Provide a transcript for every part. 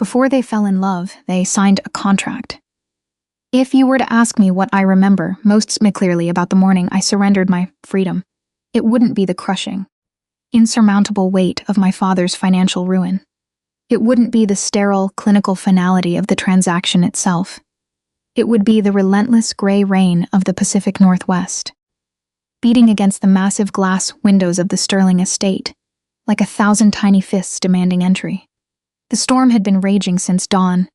Before they fell in love, they signed a contract. If you were to ask me what I remember most clearly about the morning I surrendered my freedom, it wouldn't be the crushing, insurmountable weight of my father's financial ruin. It wouldn't be the sterile, clinical finality of the transaction itself. It would be the relentless gray rain of the Pacific Northwest, beating against the massive glass windows of the Sterling estate, like 1,000 tiny fists demanding entry. The storm had been raging since dawn,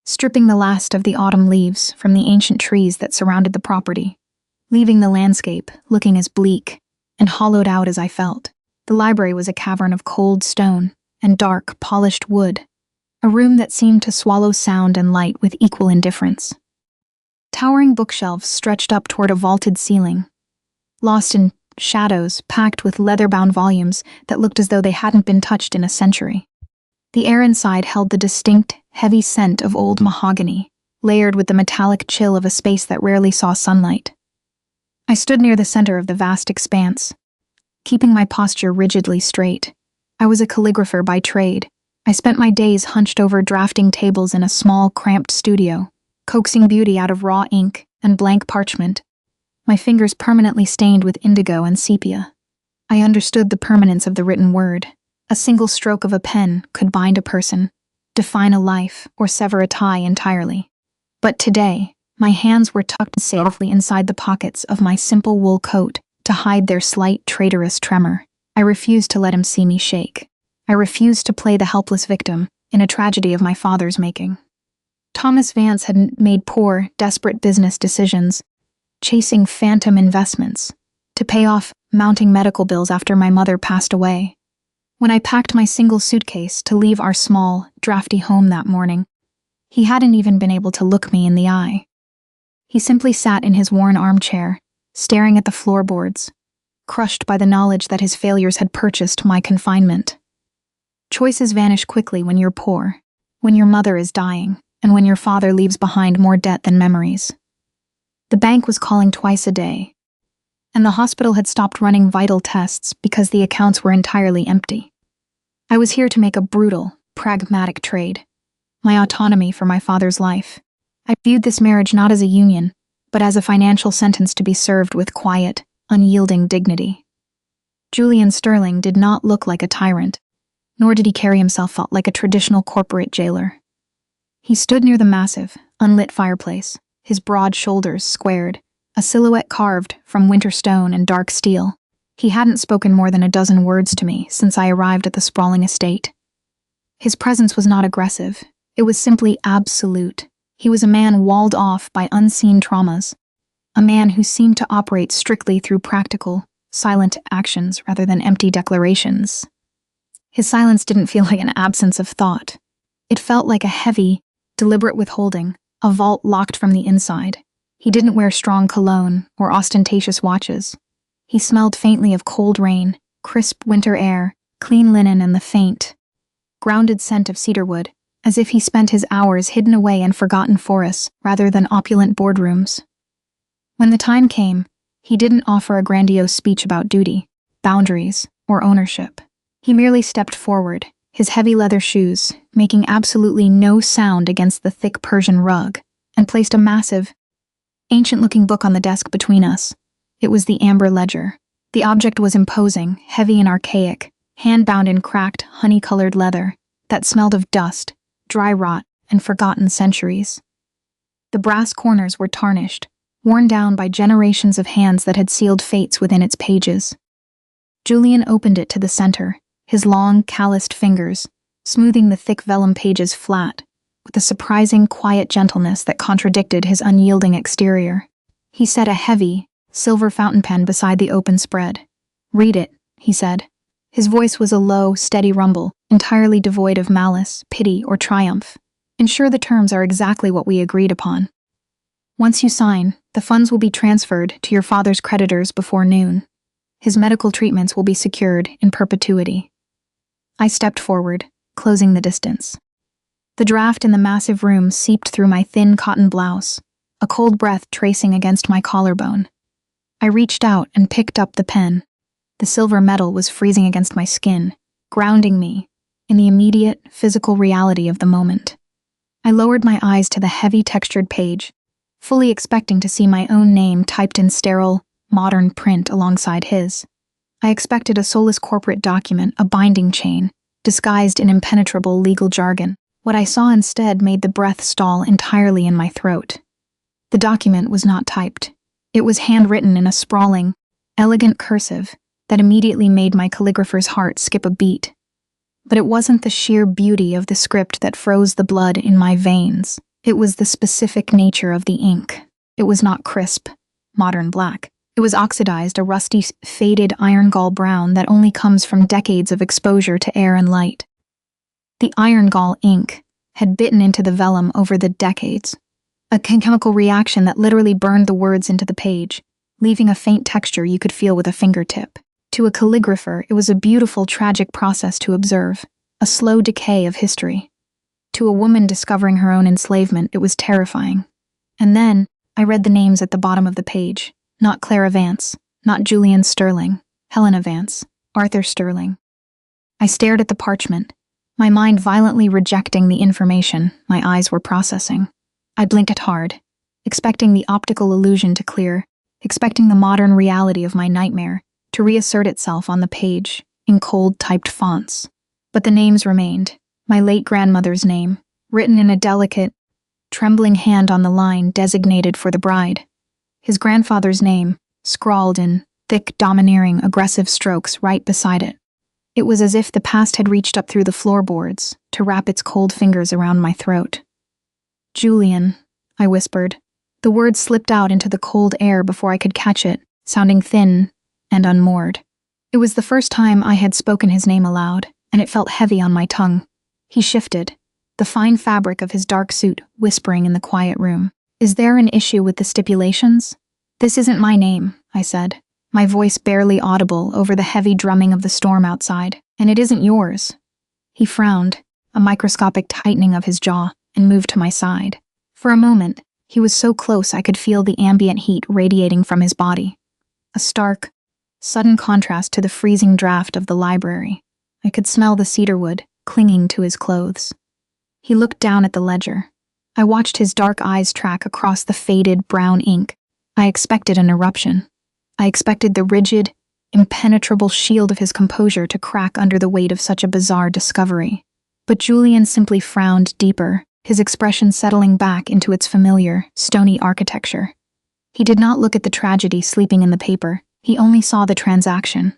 stripping the last of the autumn leaves from the ancient trees that surrounded the property, leaving the landscape looking as bleak and hollowed out as I felt. The library was a cavern of cold stone and dark, polished wood, a room that seemed to swallow sound and light with equal indifference. Towering bookshelves stretched up toward a vaulted ceiling, lost in shadows packed with leather-bound volumes that looked as though they hadn't been touched in a century. The air inside held the distinct, heavy scent of old mahogany, layered with the metallic chill of a space that rarely saw sunlight. I stood near the center of the vast expanse, keeping my posture rigidly straight. I was a calligrapher by trade. I spent my days hunched over drafting tables in a small, cramped studio, coaxing beauty out of raw ink and blank parchment, my fingers permanently stained with indigo and sepia. I understood the permanence of the written word. A single stroke of a pen could bind a person, define a life, or sever a tie entirely. But today, my hands were tucked safely inside the pockets of my simple wool coat to hide their slight, traitorous tremor. I refused to let him see me shake. I refused to play the helpless victim in a tragedy of my father's making. Thomas Vance had made poor, desperate business decisions, chasing phantom investments to pay off mounting medical bills after my mother passed away. When I packed my single suitcase to leave our small, drafty home that morning, he hadn't even been able to look me in the eye. He simply sat in his worn armchair, staring at the floorboards, crushed by the knowledge that his failures had purchased my confinement. Choices vanish quickly when you're poor, when your mother is dying, and when your father leaves behind more debt than memories. The bank was calling twice a day, and the hospital had stopped running vital tests because the accounts were entirely empty. I was here to make a brutal, pragmatic trade, my autonomy for my father's life. I viewed this marriage not as a union, but as a financial sentence to be served with quiet, unyielding dignity. Julian Sterling did not look like a tyrant, nor did he carry himself like a traditional corporate jailer. He stood near the massive, unlit fireplace, his broad shoulders squared, a silhouette carved from winter stone and dark steel. He hadn't spoken more than a dozen words to me since I arrived at the sprawling estate. His presence was not aggressive. It was simply absolute. He was a man walled off by unseen traumas, a man who seemed to operate strictly through practical, silent actions rather than empty declarations. His silence didn't feel like an absence of thought. It felt like a heavy, deliberate withholding, a vault locked from the inside. He didn't wear strong cologne or ostentatious watches. He smelled faintly of cold rain, crisp winter air, clean linen, and the faint, grounded scent of cedarwood, as if he spent his hours hidden away in forgotten forests rather than opulent boardrooms. When the time came, he didn't offer a grandiose speech about duty, boundaries, or ownership. He merely stepped forward, his heavy leather shoes making absolutely no sound against the thick Persian rug, and placed a massive, ancient-looking book on the desk between us. It was the Amber Ledger. The object was imposing, heavy and archaic, hand-bound in cracked, honey-colored leather that smelled of dust, dry rot, and forgotten centuries. The brass corners were tarnished, worn down by generations of hands that had sealed fates within its pages. Julian opened it to the center, his long, calloused fingers smoothing the thick vellum pages flat, with a surprising, quiet gentleness that contradicted his unyielding exterior. He set a heavy, silver fountain pen beside the open spread. "Read it," he said. His voice was a low, steady rumble, entirely devoid of malice, pity, or triumph. "Ensure the terms are exactly what we agreed upon. Once you sign, the funds will be transferred to your father's creditors before noon. His medical treatments will be secured in perpetuity." I stepped forward, closing the distance. The draft in the massive room seeped through my thin cotton blouse, a cold breath tracing against my collarbone. I reached out and picked up the pen. The silver metal was freezing against my skin, grounding me, in the immediate, physical reality of the moment. I lowered my eyes to the heavy textured page, fully expecting to see my own name typed in sterile, modern print alongside his. I expected a soulless corporate document, a binding chain, disguised in impenetrable legal jargon. What I saw instead made the breath stall entirely in my throat. The document was not typed. It was handwritten in a sprawling, elegant cursive that immediately made my calligrapher's heart skip a beat. But it wasn't the sheer beauty of the script that froze the blood in my veins. It was the specific nature of the ink. It was not crisp, modern black. It was oxidized, a rusty, faded iron-gall brown that only comes from decades of exposure to air and light. The iron-gall ink had bitten into the vellum over the decades, a chemical reaction that literally burned the words into the page, leaving a faint texture you could feel with a fingertip. To a calligrapher, it was a beautiful, tragic process to observe, a slow decay of history. To a woman discovering her own enslavement, it was terrifying. And then, I read the names at the bottom of the page. Not Clara Vance, not Julian Sterling, Helena Vance, Arthur Sterling. I stared at the parchment, my mind violently rejecting the information my eyes were processing. I blinked hard, expecting the optical illusion to clear, expecting the modern reality of my nightmare to reassert itself on the page in cold typed fonts. But the names remained, my late grandmother's name, written in a delicate, trembling hand on the line designated for the bride. His grandfather's name, scrawled in thick, domineering, aggressive strokes right beside it. It was as if the past had reached up through the floorboards to wrap its cold fingers around my throat. Julian, I whispered. The word slipped out into the cold air before I could catch it, sounding thin and unmoored. It was the first time I had spoken his name aloud, and it felt heavy on my tongue. He shifted, the fine fabric of his dark suit whispering in the quiet room. Is there an issue with the stipulations? This isn't my name, I said, my voice barely audible over the heavy drumming of the storm outside. And it isn't yours. He frowned, a microscopic tightening of his jaw, and moved to my side. For a moment, he was so close I could feel the ambient heat radiating from his body. A stark, sudden contrast to the freezing draft of the library. I could smell the cedarwood clinging to his clothes. He looked down at the ledger. I watched his dark eyes track across the faded brown ink. I expected an eruption. I expected the rigid, impenetrable shield of his composure to crack under the weight of such a bizarre discovery. But Julian simply frowned deeper, his expression settling back into its familiar, stony architecture. He did not look at the tragedy sleeping in the paper. He only saw the transaction.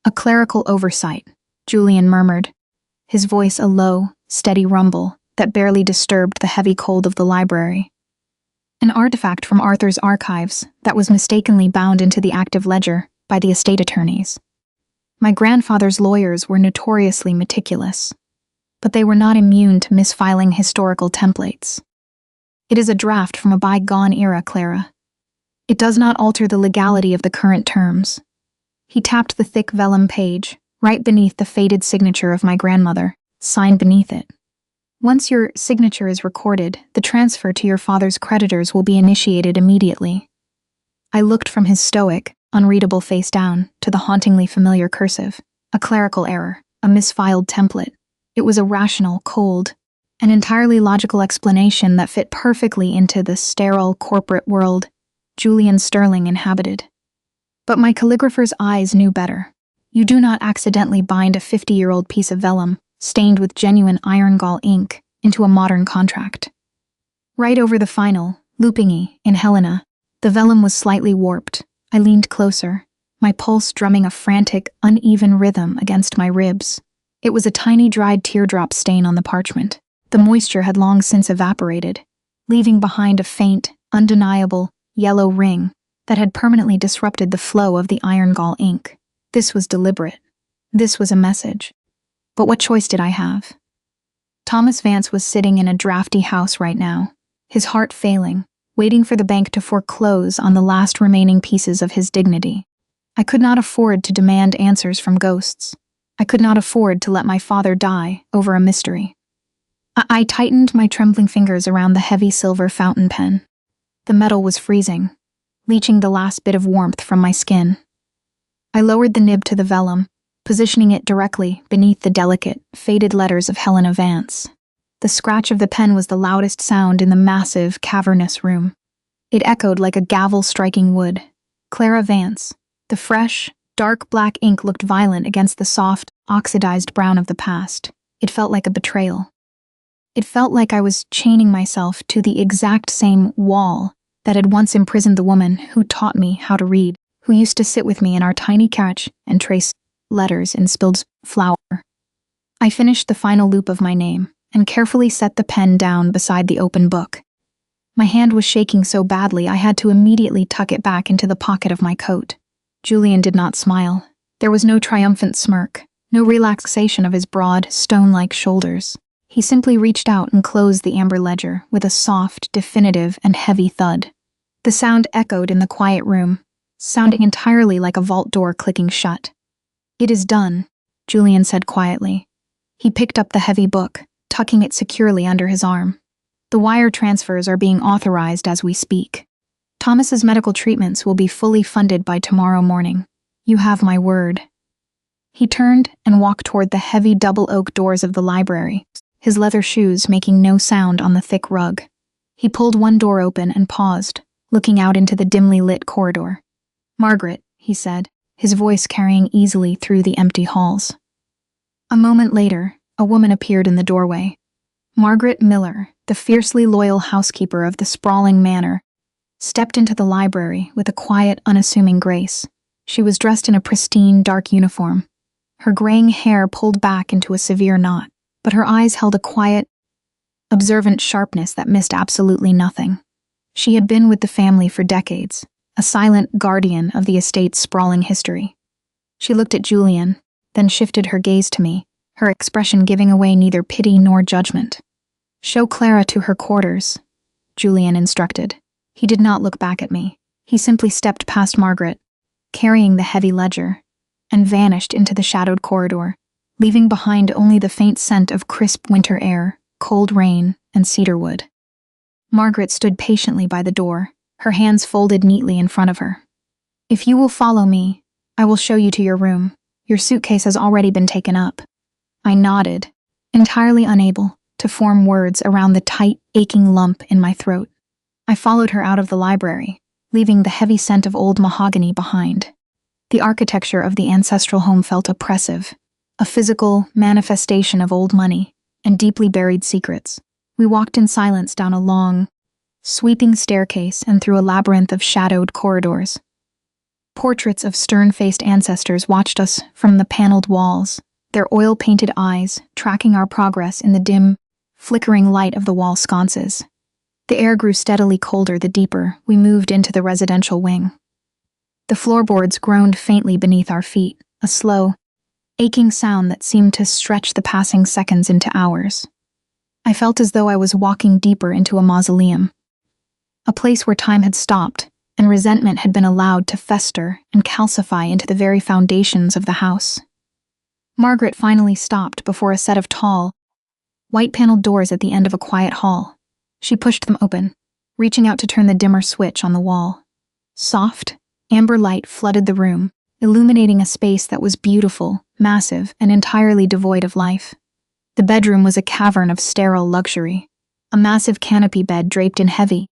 A clerical oversight, Julian murmured, his voice a low, steady rumble that barely disturbed the heavy cold of the library. An artifact from Arthur's archives that was mistakenly bound into the active ledger by the estate attorneys. My grandfather's lawyers were notoriously meticulous, but they were not immune to misfiling historical templates. It is a draft from a bygone era, Clara. It does not alter the legality of the current terms. He tapped the thick vellum page, right beneath the faded signature of my grandmother, signed beneath it. Once your signature is recorded, the transfer to your father's creditors will be initiated immediately. I looked from his stoic, unreadable face down to the hauntingly familiar cursive, a clerical error, a misfiled template. It was a rational, cold, and entirely logical explanation that fit perfectly into the sterile corporate world Julian Sterling inhabited. But my calligrapher's eyes knew better. You do not accidentally bind a 50-year-old piece of vellum, stained with genuine iron-gall ink, into a modern contract. Right over the final, looping E, in Helena, the vellum was slightly warped. I leaned closer, my pulse drumming a frantic, uneven rhythm against my ribs. It was a tiny dried teardrop stain on the parchment. The moisture had long since evaporated, leaving behind a faint, undeniable, yellow ring that had permanently disrupted the flow of the iron-gall ink. This was deliberate. This was a message. But what choice did I have? Thomas Vance was sitting in a drafty house right now, his heart failing, waiting for the bank to foreclose on the last remaining pieces of his dignity. I could not afford to demand answers from ghosts. I could not afford to let my father die over a mystery. I tightened my trembling fingers around the heavy silver fountain pen. The metal was freezing, leaching the last bit of warmth from my skin. I lowered the nib to the vellum, positioning it directly beneath the delicate, faded letters of Helena Vance. The scratch of the pen was the loudest sound in the massive, cavernous room. It echoed like a gavel striking wood. Clara Vance. The fresh, dark black ink looked violent against the soft, oxidized brown of the past. It felt like a betrayal. It felt like I was chaining myself to the exact same wall that had once imprisoned the woman who taught me how to read, who used to sit with me in our tiny couch and trace letters in spilled flour. I finished the final loop of my name and carefully set the pen down beside the open book. My hand was shaking so badly I had to immediately tuck it back into the pocket of my coat. Julian did not smile. There was no triumphant smirk, no relaxation of his broad, stone-like shoulders. He simply reached out and closed the amber ledger with a soft, definitive, and heavy thud. The sound echoed in the quiet room, sounding entirely like a vault door clicking shut. "It is done," Julian said quietly. He picked up the heavy book, tucking it securely under his arm. "The wire transfers are being authorized as we speak. Thomas's medical treatments will be fully funded by tomorrow morning. You have my word." He turned and walked toward the heavy double oak doors of the library, his leather shoes making no sound on the thick rug. He pulled one door open and paused, looking out into the dimly lit corridor. "Margaret," he said, his voice carrying easily through the empty halls. A moment later, a woman appeared in the doorway. Margaret Miller, the fiercely loyal housekeeper of the sprawling manor, stepped into the library with a quiet, unassuming grace. She was dressed in a pristine, dark uniform, her graying hair pulled back into a severe knot, but her eyes held a quiet, observant sharpness that missed absolutely nothing. She had been with the family for decades, a silent guardian of the estate's sprawling history. She looked at Julian, then shifted her gaze to me, her expression giving away neither pity nor judgment. "Show Clara to her quarters," Julian instructed. He did not look back at me. He simply stepped past Margaret, carrying the heavy ledger, and vanished into the shadowed corridor, leaving behind only the faint scent of crisp winter air, cold rain, and cedarwood. Margaret stood patiently by the door, her hands folded neatly in front of her. "If you will follow me, I will show you to your room. Your suitcase has already been taken up." I nodded, entirely unable to form words around the tight, aching lump in my throat. I followed her out of the library, leaving the heavy scent of old mahogany behind. The architecture of the ancestral home felt oppressive, a physical manifestation of old money and deeply buried secrets. We walked in silence down a long, sweeping staircase and through a labyrinth of shadowed corridors. Portraits of stern-faced ancestors watched us from the paneled walls, their oil-painted eyes tracking our progress in the dim, flickering light of the wall sconces. The air grew steadily colder the deeper we moved into the residential wing. The floorboards groaned faintly beneath our feet, a slow, aching sound that seemed to stretch the passing seconds into hours. I felt as though I was walking deeper into a mausoleum, a place where time had stopped and resentment had been allowed to fester and calcify into the very foundations of the house. Margaret finally stopped before a set of tall, white-paneled doors at the end of a quiet hall. She pushed them open, reaching out to turn the dimmer switch on the wall. Soft, amber light flooded the room, illuminating a space that was beautiful, massive, and entirely devoid of life. The bedroom was a cavern of sterile luxury. A massive canopy bed draped in heavy,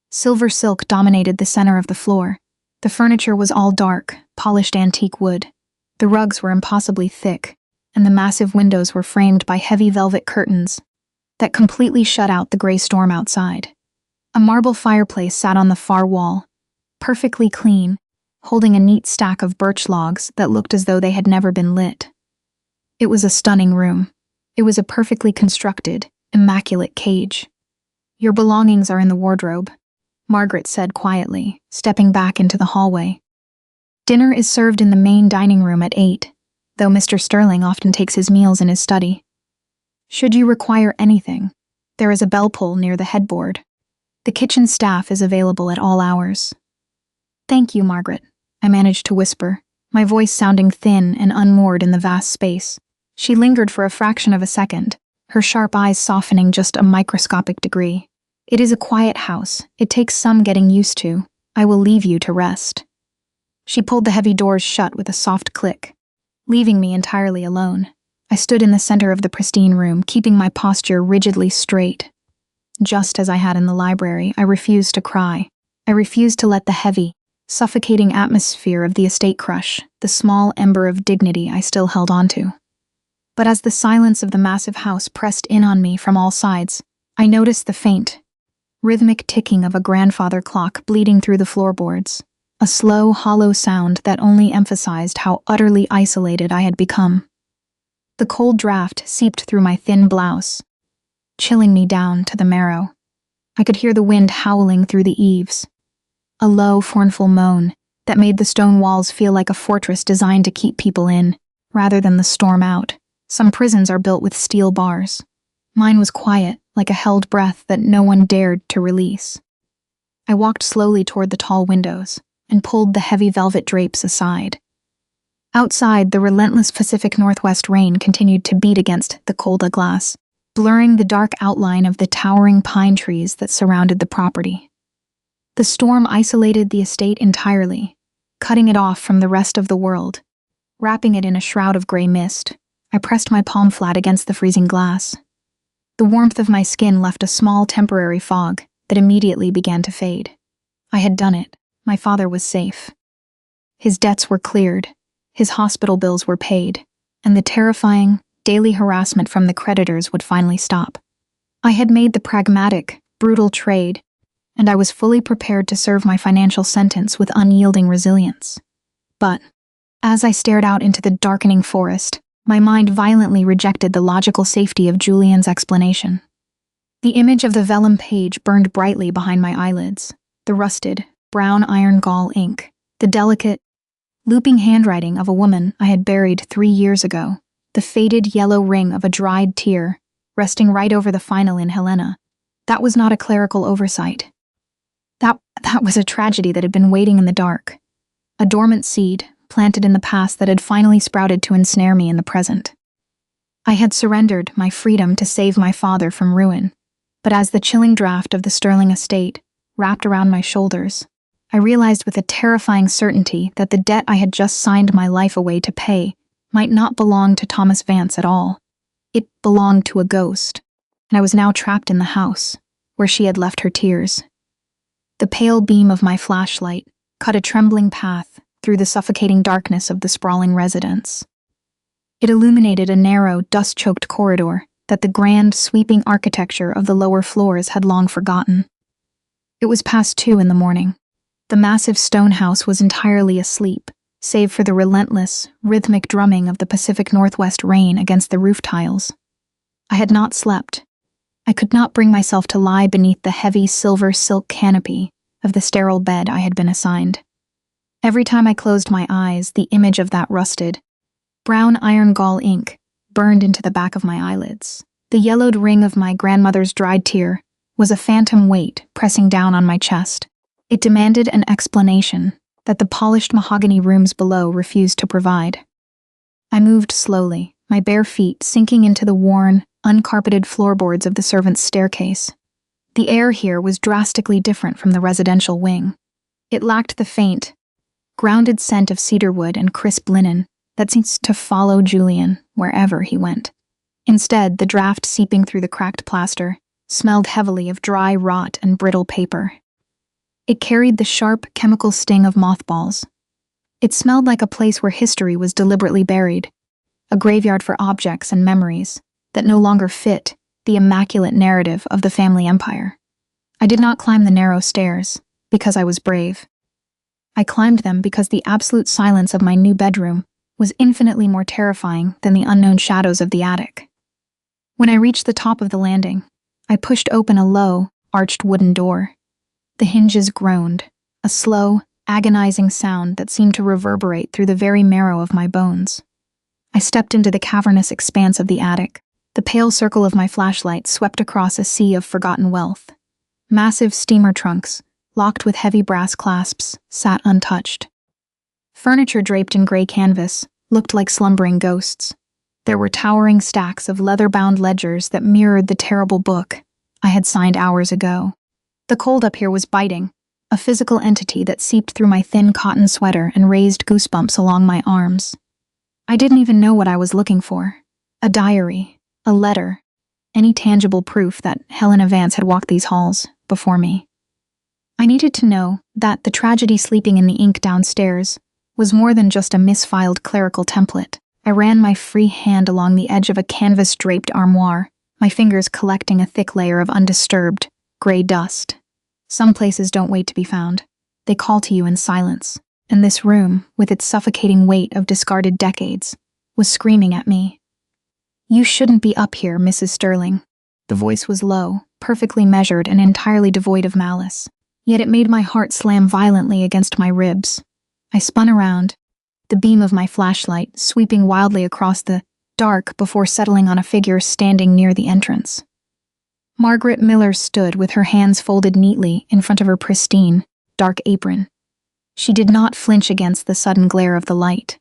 silver silk dominated the center of the floor. The furniture was all dark, polished antique wood. The rugs were impossibly thick, and the massive windows were framed by heavy velvet curtains that completely shut out the gray storm outside. A marble fireplace sat on the far wall, perfectly clean, holding a neat stack of birch logs that looked as though they had never been lit. It was a stunning room. It was a perfectly constructed, immaculate cage. "Your belongings are in the wardrobe," Margaret said quietly, stepping back into the hallway. "Dinner is served in the main dining room at 8, though Mr. Sterling often takes his meals in his study. Should you require anything, there is a bell pull near the headboard. The kitchen staff is available at all hours." "Thank you, Margaret," I managed to whisper, my voice sounding thin and unmoored in the vast space. She lingered for a fraction of a second, her sharp eyes softening just a microscopic degree. "It is a quiet house. It takes some getting used to. I will leave you to rest." She pulled the heavy doors shut with a soft click, leaving me entirely alone. I stood in the center of the pristine room, keeping my posture rigidly straight. Just as I had in the library, I refused to cry. I refused to let the heavy, suffocating atmosphere of the estate crush the small ember of dignity I still held onto. But as the silence of the massive house pressed in on me from all sides, I noticed the faint, rhythmic ticking of a grandfather clock bleeding through the floorboards, a slow, hollow sound that only emphasized how utterly isolated I had become. The cold draft seeped through my thin blouse, chilling me down to the marrow. I could hear the wind howling through the eaves, a low, mournful moan that made the stone walls feel like a fortress designed to keep people in, rather than the storm out. Some prisons are built with steel bars. Mine was quiet, like a held breath that no one dared to release. I walked slowly toward the tall windows and pulled the heavy velvet drapes aside. Outside, the relentless Pacific Northwest rain continued to beat against the colda glass, blurring the dark outline of the towering pine trees that surrounded the property. The storm isolated the estate entirely, cutting it off from the rest of the world, wrapping it in a shroud of gray mist. I pressed my palm flat against the freezing glass. The warmth of my skin left a small temporary fog that immediately began to fade. I had done it. My father was safe. His debts were cleared, his hospital bills were paid, and the terrifying, daily harassment from the creditors would finally stop. I had made the pragmatic, brutal trade, and I was fully prepared to serve my financial sentence with unyielding resilience. But, as I stared out into the darkening forest, my mind violently rejected the logical safety of Julian's explanation. The image of the vellum page burned brightly behind my eyelids, the rusted, brown iron gall ink, the delicate, looping handwriting of a woman I had buried 3 years ago, the faded yellow ring of a dried tear resting right over the final in Helena. That was not a clerical oversight. That was a tragedy that had been waiting in the dark, a dormant seed planted in the past that had finally sprouted to ensnare me in the present. I had surrendered my freedom to save my father from ruin, but as the chilling draft of the Sterling estate wrapped around my shoulders, I realized with a terrifying certainty that the debt I had just signed my life away to pay might not belong to Thomas Vance at all. It belonged to a ghost, and I was now trapped in the house, where she had left her tears. The pale beam of my flashlight cut a trembling path through the suffocating darkness of the sprawling residence. It illuminated a narrow, dust-choked corridor that the grand, sweeping architecture of the lower floors had long forgotten. It was past 2 in the morning. The massive stone house was entirely asleep, save for the relentless, rhythmic drumming of the Pacific Northwest rain against the roof tiles. I had not slept. I could not bring myself to lie beneath the heavy silver silk canopy of the sterile bed I had been assigned. Every time I closed my eyes, the image of that rusted, brown iron gall ink burned into the back of my eyelids. The yellowed ring of my grandmother's dried tear was a phantom weight pressing down on my chest. It demanded an explanation that the polished mahogany rooms below refused to provide. I moved slowly, my bare feet sinking into the worn, uncarpeted floorboards of the servants' staircase. The air here was drastically different from the residential wing. It lacked the faint, grounded scent of cedarwood and crisp linen that seems to follow Julian wherever he went. Instead, the draft seeping through the cracked plaster smelled heavily of dry rot and brittle paper. It carried the sharp, chemical sting of mothballs. It smelled like a place where history was deliberately buried, a graveyard for objects and memories that no longer fit the immaculate narrative of the family empire. I did not climb the narrow stairs because I was brave. I climbed them because the absolute silence of my new bedroom was infinitely more terrifying than the unknown shadows of the attic. When I reached the top of the landing, I pushed open a low, arched wooden door. The hinges groaned, a slow, agonizing sound that seemed to reverberate through the very marrow of my bones. I stepped into the cavernous expanse of the attic. The pale circle of my flashlight swept across a sea of forgotten wealth. Massive steamer trunks, locked with heavy brass clasps, sat untouched. Furniture draped in gray canvas looked like slumbering ghosts. There were towering stacks of leather-bound ledgers that mirrored the terrible book I had signed hours ago. The cold up here was biting, a physical entity that seeped through my thin cotton sweater and raised goosebumps along my arms. I didn't even know what I was looking for. A diary, a letter, any tangible proof that Helena Vance had walked these halls before me. I needed to know that the tragedy sleeping in the ink downstairs was more than just a misfiled clerical template. I ran my free hand along the edge of a canvas-draped armoire, my fingers collecting a thick layer of undisturbed, gray dust. Some places don't wait to be found. They call to you in silence, and this room, with its suffocating weight of discarded decades, was screaming at me. "You shouldn't be up here, Mrs. Sterling." The voice was low, perfectly measured, and entirely devoid of malice. Yet it made my heart slam violently against my ribs. I spun around, the beam of my flashlight sweeping wildly across the dark before settling on a figure standing near the entrance. Margaret Miller stood with her hands folded neatly in front of her pristine, dark apron. She did not flinch against the sudden glare of the light.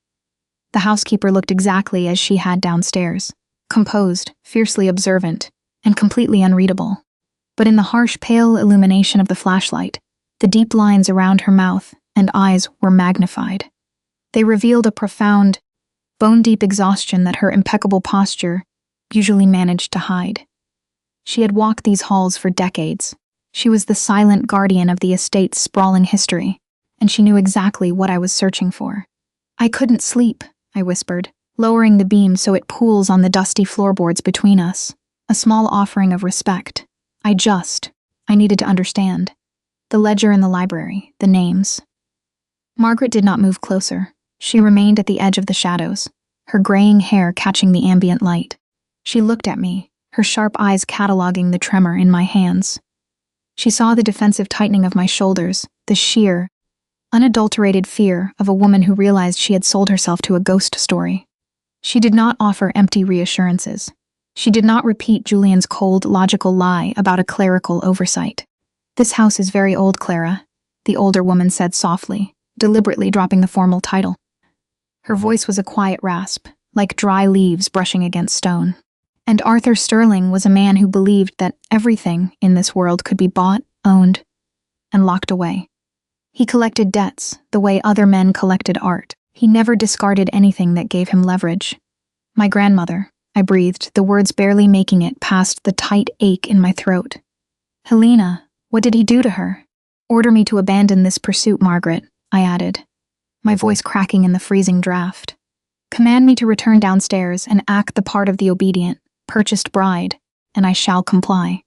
The housekeeper looked exactly as she had downstairs, composed, fiercely observant, and completely unreadable. But in the harsh, pale illumination of the flashlight, the deep lines around her mouth and eyes were magnified. They revealed a profound, bone-deep exhaustion that her impeccable posture usually managed to hide. She had walked these halls for decades. She was the silent guardian of the estate's sprawling history, and she knew exactly what I was searching for. "I couldn't sleep," I whispered, lowering the beam so it pools on the dusty floorboards between us, a small offering of respect. I needed to understand. The ledger in the library, the names. Margaret did not move closer. She remained at the edge of the shadows, her graying hair catching the ambient light. She looked at me, her sharp eyes cataloging the tremor in my hands. She saw the defensive tightening of my shoulders, the sheer, unadulterated fear of a woman who realized she had sold herself to a ghost story. She did not offer empty reassurances. She did not repeat Julian's cold, logical lie about a clerical oversight. "This house is very old, Clara," the older woman said softly, deliberately dropping the formal title. Her voice was a quiet rasp, like dry leaves brushing against stone. "And Arthur Sterling was a man who believed that everything in this world could be bought, owned, and locked away. He collected debts the way other men collected art. He never discarded anything that gave him leverage. My grandmother," I breathed, the words barely making it past the tight ache in my throat. "Helena, what did he do to her?" "Order me to abandon this pursuit, Margaret," I added, my voice cracking in the freezing draft. "Command me to return downstairs and act the part of the obedient, purchased bride, and I shall comply."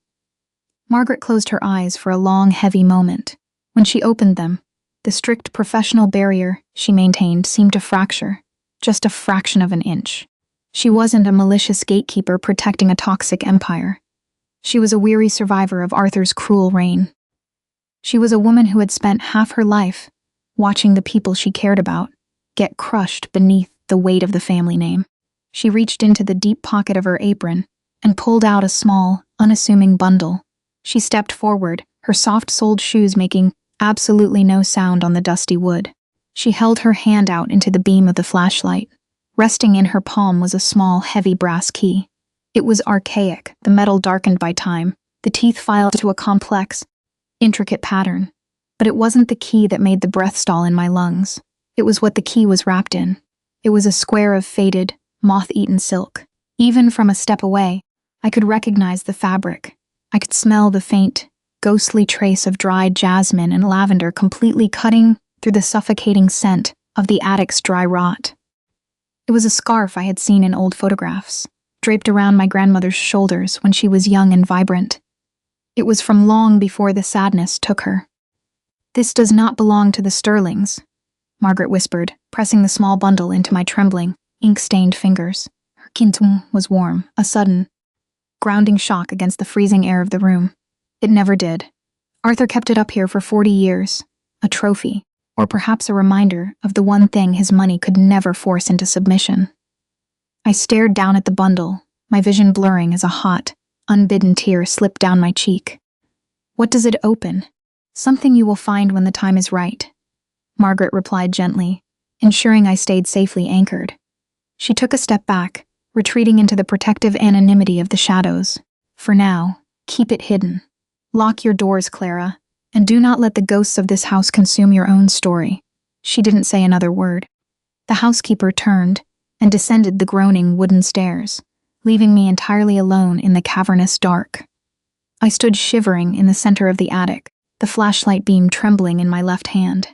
Margaret closed her eyes for a long, heavy moment. When she opened them, the strict professional barrier she maintained seemed to fracture, just a fraction of an inch. She wasn't a malicious gatekeeper protecting a toxic empire. She was a weary survivor of Arthur's cruel reign. She was a woman who had spent half her life watching the people she cared about get crushed beneath the weight of the family name. She reached into the deep pocket of her apron and pulled out a small, unassuming bundle. She stepped forward, her soft-soled shoes making absolutely no sound on the dusty wood. She held her hand out into the beam of the flashlight. Resting in her palm was a small, heavy brass key. It was archaic, the metal darkened by time, the teeth filed to a complex, intricate pattern. But it wasn't the key that made the breath stall in my lungs. It was what the key was wrapped in. It was a square of faded, moth-eaten silk. Even from a step away, I could recognize the fabric. I could smell the faint, ghostly trace of dried jasmine and lavender completely cutting through the suffocating scent of the attic's dry rot. It was a scarf I had seen in old photographs, draped around my grandmother's shoulders when she was young and vibrant. It was from long before the sadness took her. "This does not belong to the Sterlings," Margaret whispered, pressing the small bundle into my trembling, ink-stained fingers. Her kintung was warm, a sudden, grounding shock against the freezing air of the room. "It never did. Arthur kept it up here for 40 years, a trophy, or perhaps a reminder of the one thing his money could never force into submission." I stared down at the bundle, my vision blurring as a hot, unbidden tear slipped down my cheek. "What does it open?" "Something you will find when the time is right," Margaret replied gently, ensuring I stayed safely anchored. She took a step back, retreating into the protective anonymity of the shadows. "For now, keep it hidden. Lock your doors, Clara, and do not let the ghosts of this house consume your own story." She didn't say another word. The housekeeper turned, and descended the groaning wooden stairs, leaving me entirely alone in the cavernous dark. I stood shivering in the center of the attic, the flashlight beam trembling in my left hand.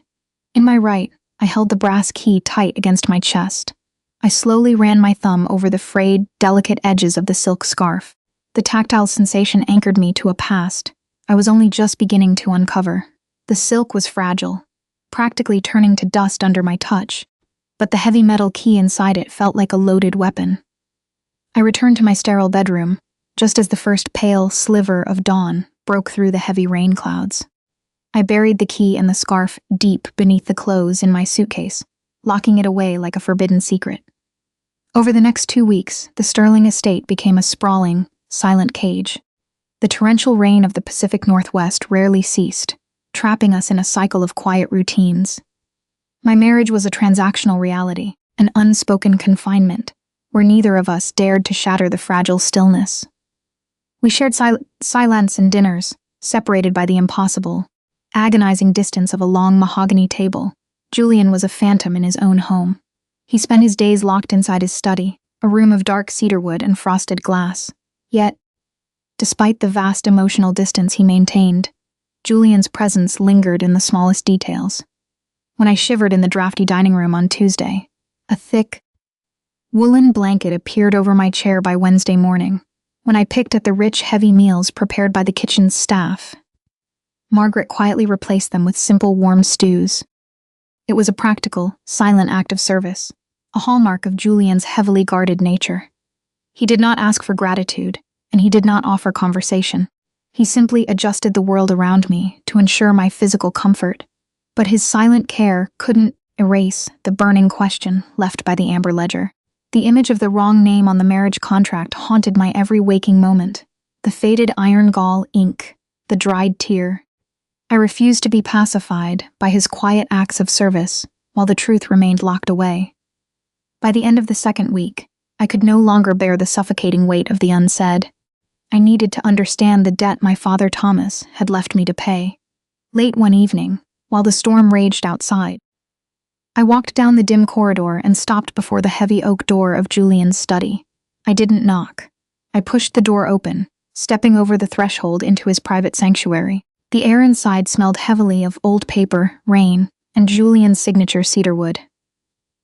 In my right, I held the brass key tight against my chest. I slowly ran my thumb over the frayed, delicate edges of the silk scarf. The tactile sensation anchored me to a past I was only just beginning to uncover. The silk was fragile, practically turning to dust under my touch, but the heavy metal key inside it felt like a loaded weapon. I returned to my sterile bedroom, just as the first pale sliver of dawn broke through the heavy rain clouds. I buried the key and the scarf deep beneath the clothes in my suitcase, locking it away like a forbidden secret. Over the next 2 weeks, the Sterling estate became a sprawling, silent cage. The torrential rain of the Pacific Northwest rarely ceased, trapping us in a cycle of quiet routines. My marriage was a transactional reality, an unspoken confinement, where neither of us dared to shatter the fragile stillness. We shared silence and dinners, separated by the impossible, agonizing distance of a long mahogany table. Julian was a phantom in his own home. He spent his days locked inside his study, a room of dark cedarwood and frosted glass. Yet, despite the vast emotional distance he maintained, Julian's presence lingered in the smallest details. When I shivered in the drafty dining room on Tuesday, a thick, woolen blanket appeared over my chair by Wednesday morning. When I picked at the rich, heavy meals prepared by the kitchen's staff, Margaret quietly replaced them with simple, warm stews. It was a practical, silent act of service, a hallmark of Julian's heavily guarded nature. He did not ask for gratitude, and he did not offer conversation. He simply adjusted the world around me to ensure my physical comfort, but his silent care couldn't erase the burning question left by the amber ledger. The image of the wrong name on the marriage contract haunted my every waking moment. The faded iron gall ink, the dried tear. I refused to be pacified by his quiet acts of service while the truth remained locked away. By the end of the second week, I could no longer bear the suffocating weight of the unsaid. I needed to understand the debt my father Thomas had left me to pay. Late one evening, while the storm raged outside, I walked down the dim corridor and stopped before the heavy oak door of Julian's study. I didn't knock. I pushed the door open, stepping over the threshold into his private sanctuary. The air inside smelled heavily of old paper, rain, and Julian's signature cedarwood.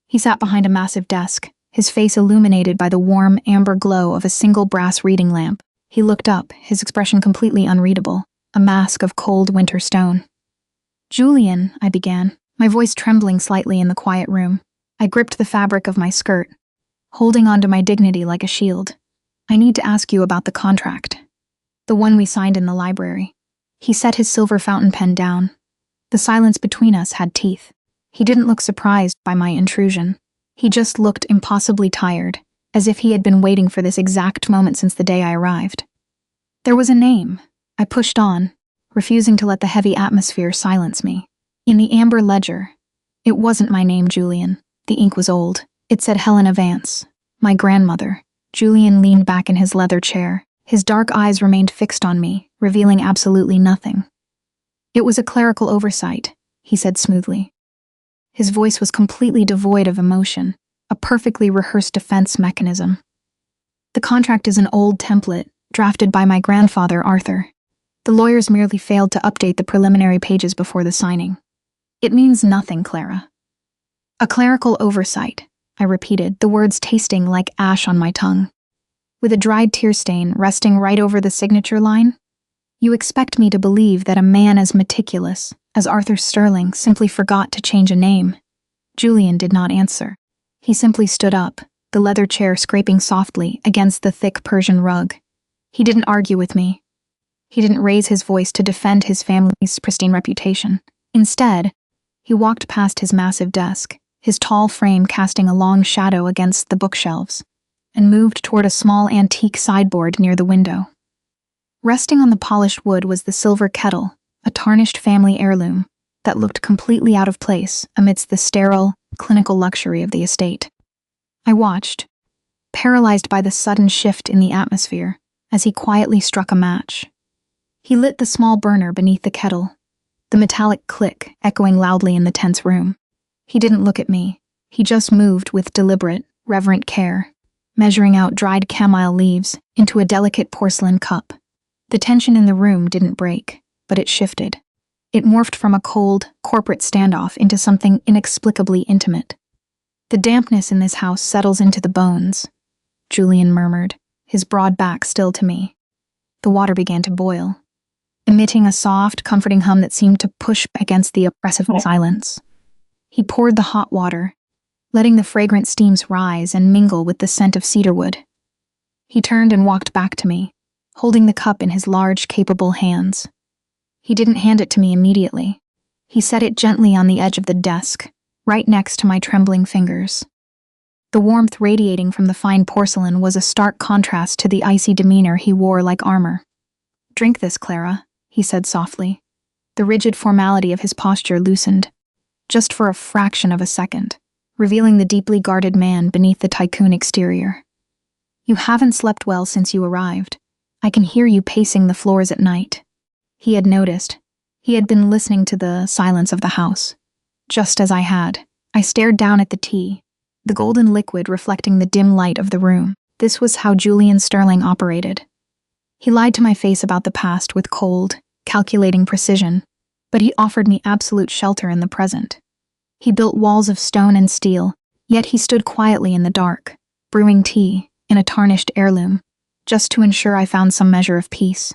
He sat behind a massive desk, his face illuminated by the warm, amber glow of a single brass reading lamp. He looked up, his expression completely unreadable, a mask of cold winter stone. "Julian," I began, my voice trembling slightly in the quiet room. I gripped the fabric of my skirt, holding onto my dignity like a shield. "I need to ask you about the contract. The one we signed in the library." He set his silver fountain pen down. The silence between us had teeth. He didn't look surprised by my intrusion. He just looked impossibly tired, as if he had been waiting for this exact moment since the day I arrived. "There was a name." I pushed on, refusing to let the heavy atmosphere silence me. "In the amber ledger. It wasn't my name, Julian. The ink was old. It said Helena Vance, my grandmother." Julian leaned back in his leather chair. His dark eyes remained fixed on me, revealing absolutely nothing. "It was a clerical oversight," he said smoothly. His voice was completely devoid of emotion, a perfectly rehearsed defense mechanism. "The contract is an old template, drafted by my grandfather, Arthur. The lawyers merely failed to update the preliminary pages before the signing. It means nothing, Clara." "A clerical oversight," I repeated, the words tasting like ash on my tongue. With a dried tear stain resting right over the signature line? "You expect me to believe that a man as meticulous as Arthur Sterling simply forgot to change a name?" Julian did not answer. He simply stood up, the leather chair scraping softly against the thick Persian rug. He didn't argue with me. He didn't raise his voice to defend his family's pristine reputation. Instead, he walked past his massive desk, his tall frame casting a long shadow against the bookshelves, and moved toward a small antique sideboard near the window. Resting on the polished wood was the silver kettle, a tarnished family heirloom that looked completely out of place amidst the sterile, clinical luxury of the estate. I watched, paralyzed by the sudden shift in the atmosphere, as he quietly struck a match. He lit the small burner beneath the kettle, the metallic click echoing loudly in the tense room. He didn't look at me. He just moved with deliberate, reverent care, measuring out dried chamomile leaves into a delicate porcelain cup. The tension in the room didn't break, but it shifted. It morphed from a cold, corporate standoff into something inexplicably intimate. "The dampness in this house settles into the bones," Julian murmured, his broad back still to me. The water began to boil, emitting a soft, comforting hum that seemed to push against the oppressive silence. He poured the hot water, letting the fragrant steams rise and mingle with the scent of cedarwood. He turned and walked back to me, holding the cup in his large, capable hands. He didn't hand it to me immediately. He set it gently on the edge of the desk, right next to my trembling fingers. The warmth radiating from the fine porcelain was a stark contrast to the icy demeanor he wore like armor. "Drink this, Clara," he said softly. The rigid formality of his posture loosened, just for a fraction of a second, revealing the deeply guarded man beneath the tycoon exterior. "You haven't slept well since you arrived. I can hear you pacing the floors at night." He had noticed. He had been listening to the silence of the house. Just as I had, I stared down at the tea, the golden liquid reflecting the dim light of the room. This was how Julian Sterling operated. He lied to my face about the past with cold, calculating precision, but he offered me absolute shelter in the present. He built walls of stone and steel, yet he stood quietly in the dark, brewing tea in a tarnished heirloom, just to ensure I found some measure of peace.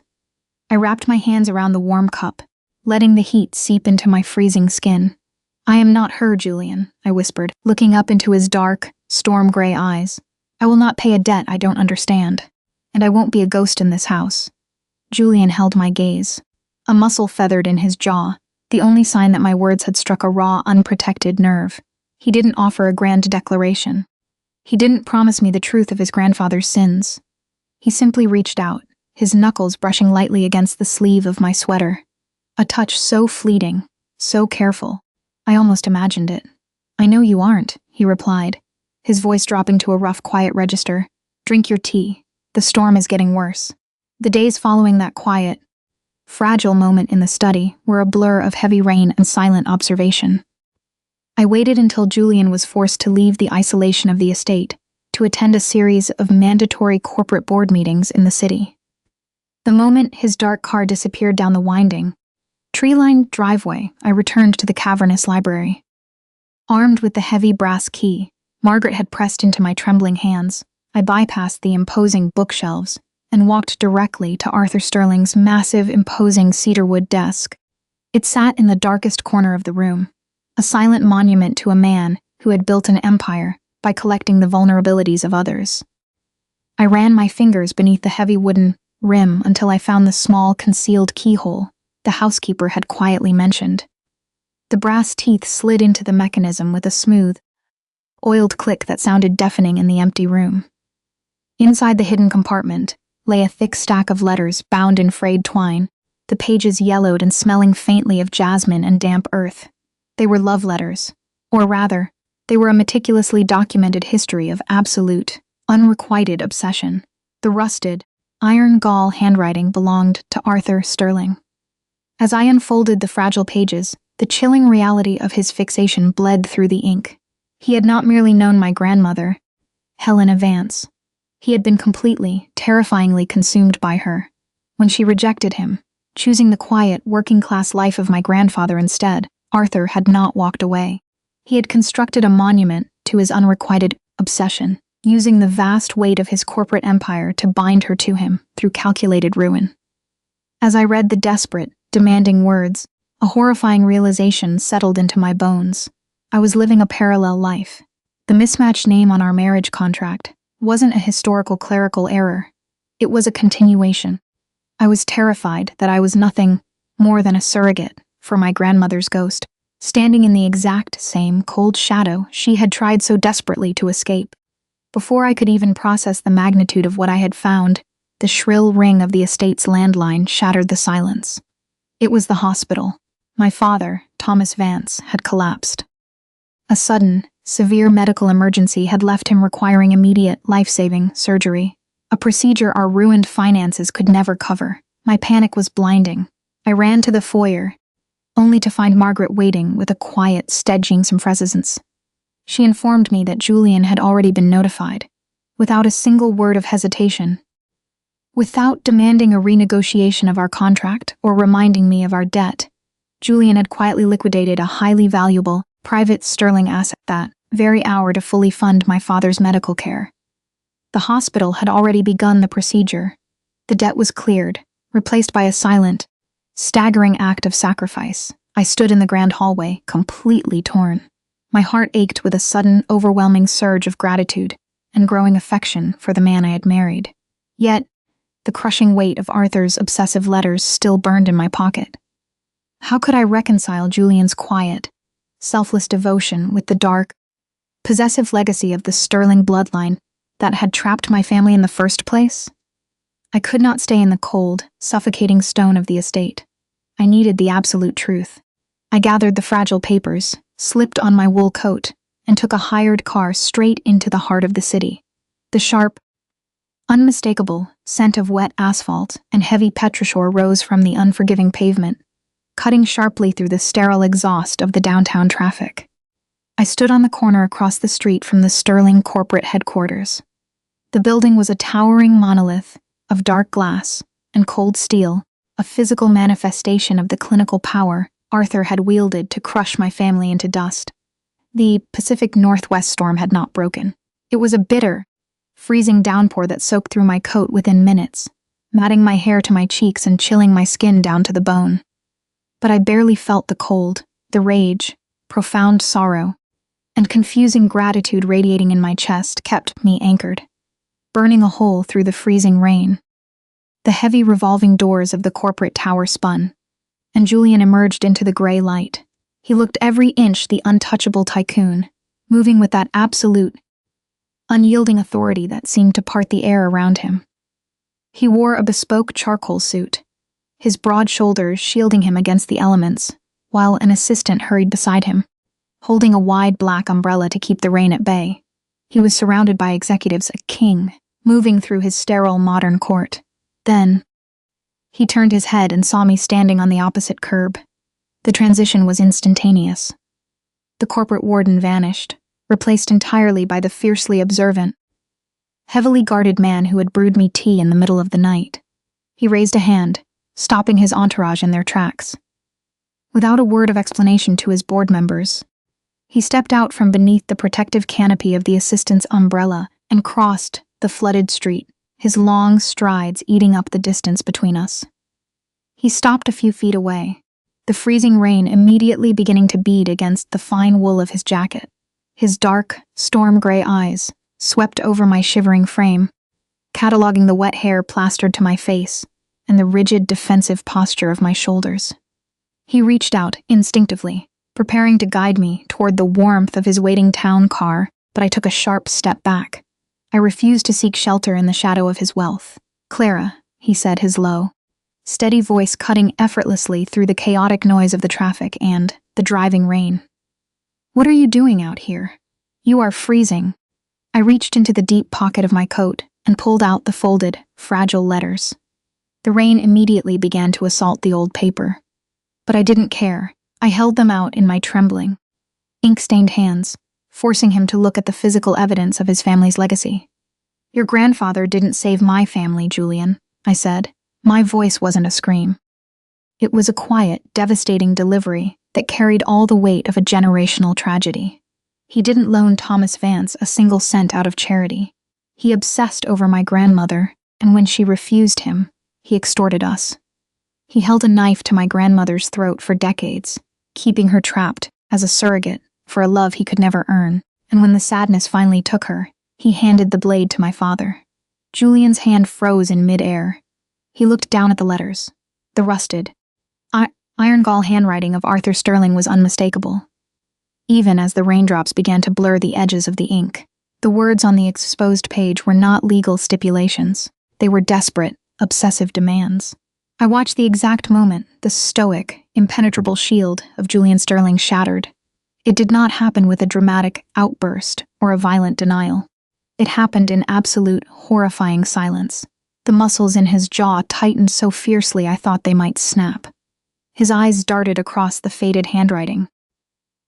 I wrapped my hands around the warm cup, letting the heat seep into my freezing skin. "I am not her, Julian," I whispered, looking up into his dark, storm-gray eyes. "I will not pay a debt I don't understand, and I won't be a ghost in this house." Julian held my gaze. A muscle feathered in his jaw, the only sign that my words had struck a raw, unprotected nerve. He didn't offer a grand declaration. He didn't promise me the truth of his grandfather's sins. He simply reached out, his knuckles brushing lightly against the sleeve of my sweater. A touch so fleeting, so careful. I almost imagined it. "I know you aren't," he replied, his voice dropping to a rough, quiet register. "Drink your tea. The storm is getting worse." The days following that quiet, fragile moment in the study were a blur of heavy rain and silent observation. I waited until Julian was forced to leave the isolation of the estate to attend a series of mandatory corporate board meetings in the city. The moment his dark car disappeared down the winding, tree-lined driveway, I returned to the cavernous library. Armed with the heavy brass key Margaret had pressed into my trembling hands, I bypassed the imposing bookshelves and walked directly to Arthur Sterling's massive, imposing cedarwood desk. It sat in the darkest corner of the room, a silent monument to a man who had built an empire by collecting the vulnerabilities of others. I ran my fingers beneath the heavy wooden rim until I found the small, concealed keyhole the housekeeper had quietly mentioned. The brass teeth slid into the mechanism with a smooth, oiled click that sounded deafening in the empty room. Inside the hidden compartment lay a thick stack of letters bound in frayed twine, the pages yellowed and smelling faintly of jasmine and damp earth. They were love letters, or rather, they were a meticulously documented history of absolute, unrequited obsession. The rusted, iron gall handwriting belonged to Arthur Sterling. As I unfolded the fragile pages, the chilling reality of his fixation bled through the ink. He had not merely known my grandmother, Helena Vance. He had been completely, terrifyingly consumed by her. When she rejected him, choosing the quiet, working-class life of my grandfather instead, Arthur had not walked away. He had constructed a monument to his unrequited obsession, using the vast weight of his corporate empire to bind her to him through calculated ruin. As I read the desperate, demanding words, a horrifying realization settled into my bones. I was living a parallel life. The mismatched name on our marriage contract wasn't a historical clerical error. It was a continuation. I was terrified that I was nothing more than a surrogate for my grandmother's ghost, standing in the exact same cold shadow she had tried so desperately to escape. Before I could even process the magnitude of what I had found, the shrill ring of the estate's landline shattered the silence. It was the hospital. My father, Thomas Vance, had collapsed. A sudden, severe medical emergency had left him requiring immediate, life-saving surgery, a procedure our ruined finances could never cover. My panic was blinding. I ran to the foyer, only to find Margaret waiting with a quiet, stedging some presence. She informed me that Julian had already been notified, without a single word of hesitation. Without demanding a renegotiation of our contract or reminding me of our debt, Julian had quietly liquidated a highly valuable, private sterling asset that very hour to fully fund my father's medical care. The hospital had already begun the procedure. The debt was cleared, replaced by a silent, staggering act of sacrifice. I stood in the grand hallway, completely torn. My heart ached with a sudden, overwhelming surge of gratitude and growing affection for the man I had married. Yet, the crushing weight of Arthur's obsessive letters still burned in my pocket. How could I reconcile Julian's quiet, selfless devotion with the dark, possessive legacy of the Sterling bloodline that had trapped my family in the first place? I could not stay in the cold, suffocating stone of the estate. I needed the absolute truth. I gathered the fragile papers, slipped on my wool coat, and took a hired car straight into the heart of the city. The sharp, unmistakable scent of wet asphalt and heavy petrochore rose from the unforgiving pavement, cutting sharply through the sterile exhaust of the downtown traffic. I stood on the corner across the street from the Sterling corporate headquarters. The building was a towering monolith of dark glass and cold steel, a physical manifestation of the clinical power Arthur had wielded to crush my family into dust. The Pacific Northwest storm had not broken. It was a bitter, freezing downpour that soaked through my coat within minutes, matting my hair to my cheeks and chilling my skin down to the bone. But I barely felt the cold, the rage, profound sorrow, and confusing gratitude radiating in my chest kept me anchored, burning a hole through the freezing rain. The heavy revolving doors of the corporate tower spun, and Julian emerged into the gray light. He looked every inch the untouchable tycoon, moving with that absolute, unyielding authority that seemed to part the air around him. He wore a bespoke charcoal suit, his broad shoulders shielding him against the elements, while an assistant hurried beside him, holding a wide black umbrella to keep the rain at bay. He was surrounded by executives, a king, moving through his sterile modern court. Then, he turned his head and saw me standing on the opposite curb. The transition was instantaneous. The corporate warden vanished, replaced entirely by the fiercely observant, heavily guarded man who had brewed me tea in the middle of the night. He raised a hand, stopping his entourage in their tracks. Without a word of explanation to his board members, he stepped out from beneath the protective canopy of the assistant's umbrella and crossed the flooded street, his long strides eating up the distance between us. He stopped a few feet away, the freezing rain immediately beginning to bead against the fine wool of his jacket. His dark, storm-gray eyes swept over my shivering frame, cataloging the wet hair plastered to my face and the rigid, defensive posture of my shoulders. He reached out instinctively, preparing to guide me toward the warmth of his waiting town car, but I took a sharp step back. I refused to seek shelter in the shadow of his wealth. "Clara," he said, his low, steady voice cutting effortlessly through the chaotic noise of the traffic and the driving rain. "What are you doing out here? You are freezing." I reached into the deep pocket of my coat and pulled out the folded, fragile letters. The rain immediately began to assault the old paper. But I didn't care. I held them out in my trembling, ink-stained hands, forcing him to look at the physical evidence of his family's legacy. "Your grandfather didn't save my family, Julian," I said. My voice wasn't a scream. It was a quiet, devastating delivery that carried all the weight of a generational tragedy. He didn't loan Thomas Vance a single cent out of charity. He obsessed over my grandmother, and when she refused him, he extorted us. He held a knife to my grandmother's throat for decades, keeping her trapped as a surrogate for a love he could never earn, and when the sadness finally took her, he handed the blade to my father. Julian's hand froze in mid-air. He looked down at the letters. The rusted, iron-gall handwriting of Arthur Sterling was unmistakable, even as the raindrops began to blur the edges of the ink. The words on the exposed page were not legal stipulations. They were desperate, obsessive demands. I watched the exact moment the stoic, impenetrable shield of Julian Sterling shattered. It did not happen with a dramatic outburst or a violent denial. It happened in absolute, horrifying silence. The muscles in his jaw tightened so fiercely I thought they might snap. His eyes darted across the faded handwriting,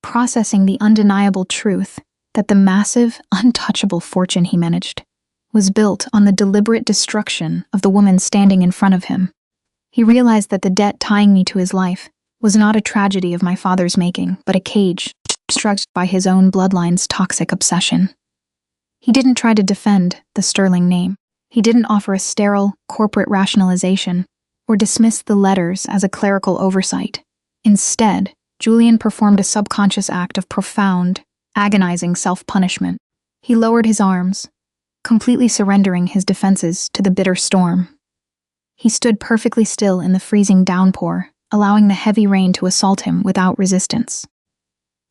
processing the undeniable truth that the massive, untouchable fortune he managed was built on the deliberate destruction of the woman standing in front of him. He realized that the debt tying me to his life was not a tragedy of my father's making, but a cage struck by his own bloodline's toxic obsession. He didn't try to defend the sterling name. He didn't offer a sterile, corporate rationalization or dismiss the letters as a clerical oversight. Instead, Julian performed a subconscious act of profound, agonizing self-punishment. He lowered his arms, completely surrendering his defenses to the bitter storm. He stood perfectly still in the freezing downpour, allowing the heavy rain to assault him without resistance.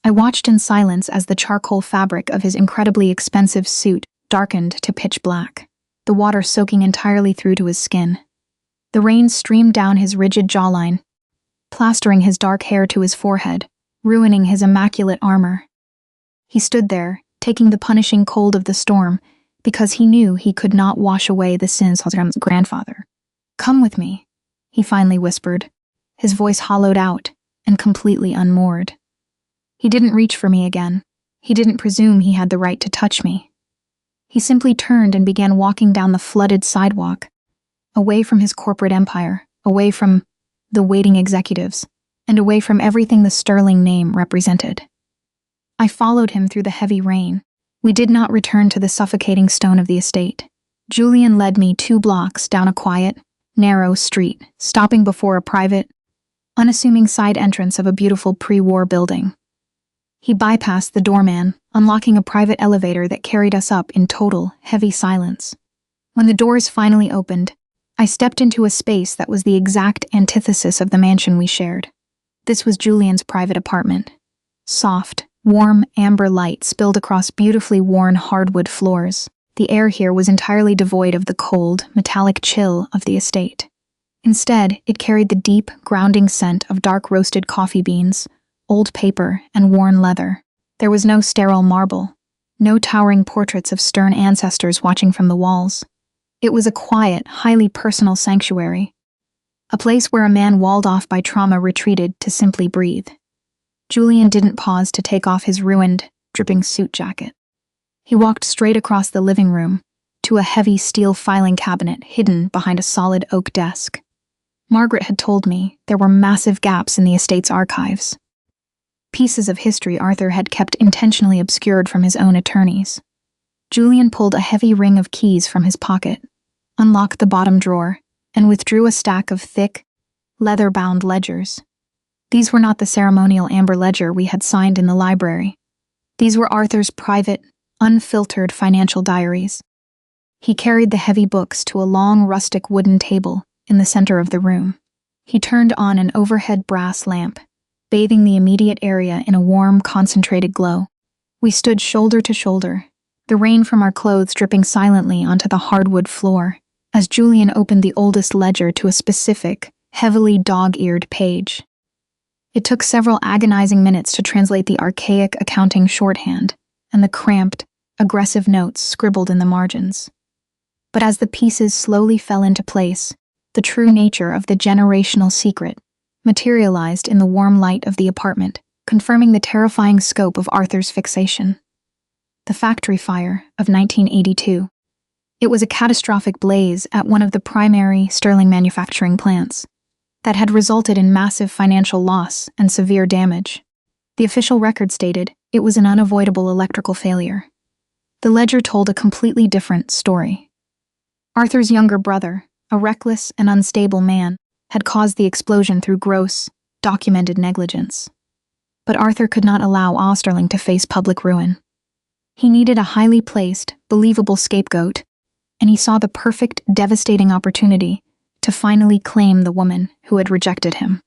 I watched in silence as the charcoal fabric of his incredibly expensive suit darkened to pitch black, the water soaking entirely through to his skin. The rain streamed down his rigid jawline, plastering his dark hair to his forehead, ruining his immaculate armor. He stood there, taking the punishing cold of the storm, because he knew he could not wash away the sins of his grandfather. "Come with me," he finally whispered, his voice hollowed out and completely unmoored. He didn't reach for me again. He didn't presume he had the right to touch me. He simply turned and began walking down the flooded sidewalk, away from his corporate empire, away from the waiting executives, and away from everything the sterling name represented. I followed him through the heavy rain. We did not return to the suffocating stone of the estate. Julian led me 2 blocks down a quiet, narrow street, stopping before a private, unassuming side entrance of a beautiful pre-war building. He bypassed the doorman, unlocking a private elevator that carried us up in total, heavy silence. When the doors finally opened, I stepped into a space that was the exact antithesis of the mansion we shared. This was Julian's private apartment. Soft, warm amber light spilled across beautifully worn hardwood floors. The air here was entirely devoid of the cold, metallic chill of the estate. Instead, it carried the deep, grounding scent of dark roasted coffee beans, old paper, and worn leather. There was no sterile marble, no towering portraits of stern ancestors watching from the walls. It was a quiet, highly personal sanctuary, a place where a man walled off by trauma retreated to simply breathe. Julian didn't pause to take off his ruined, dripping suit jacket. He walked straight across the living room to a heavy steel filing cabinet hidden behind a solid oak desk. Margaret had told me there were massive gaps in the estate's archives. Pieces of history Arthur had kept intentionally obscured from his own attorneys. Julian pulled a heavy ring of keys from his pocket, unlocked the bottom drawer, and withdrew a stack of thick, leather-bound ledgers. These were not the ceremonial amber ledger we had signed in the library. These were Arthur's private, unfiltered financial diaries. He carried the heavy books to a long, rustic wooden table in the center of the room. He turned on an overhead brass lamp, bathing the immediate area in a warm, concentrated glow. We stood shoulder to shoulder, the rain from our clothes dripping silently onto the hardwood floor, as Julian opened the oldest ledger to a specific, heavily dog-eared page. It took several agonizing minutes to translate the archaic accounting shorthand and the cramped, aggressive notes scribbled in the margins. But as the pieces slowly fell into place, the true nature of the generational secret materialized in the warm light of the apartment, confirming the terrifying scope of Arthur's fixation. The factory fire of 1982. It was a catastrophic blaze at one of the primary sterling manufacturing plants that had resulted in massive financial loss and severe damage. The official record stated it was an unavoidable electrical failure. The ledger told a completely different story. Arthur's younger brother, a reckless and unstable man, had caused the explosion through gross, documented negligence. But Arthur could not allow Osterling to face public ruin. He needed a highly placed, believable scapegoat, and he saw the perfect, devastating opportunity to finally claim the woman who had rejected him.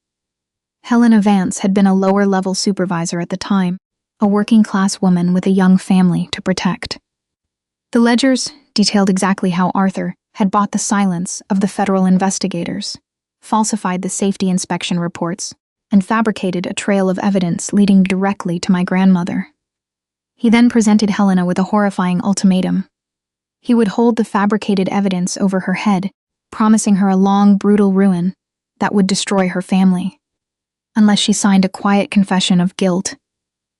Helena Vance had been a lower-level supervisor at the time, a working-class woman with a young family to protect. The ledgers detailed exactly how Arthur had bought the silence of the federal investigators, falsified the safety inspection reports, and fabricated a trail of evidence leading directly to my grandmother. He then presented Helena with a horrifying ultimatum. He would hold the fabricated evidence over her head, promising her a long, brutal ruin that would destroy her family, unless she signed a quiet confession of guilt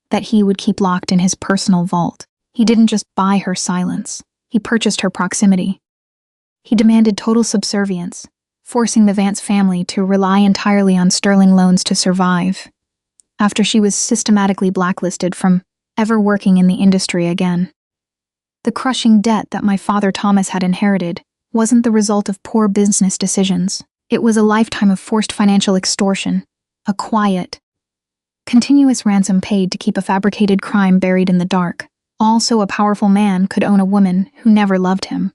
that he would keep locked in his personal vault. He didn't just buy her silence. He purchased her proximity. He demanded total subservience, forcing the Vance family to rely entirely on sterling loans to survive, after she was systematically blacklisted from ever working in the industry again. The crushing debt that my father Thomas had inherited wasn't the result of poor business decisions. It was a lifetime of forced financial extortion, a quiet, continuous ransom paid to keep a fabricated crime buried in the dark. Also, a powerful man could own a woman who never loved him.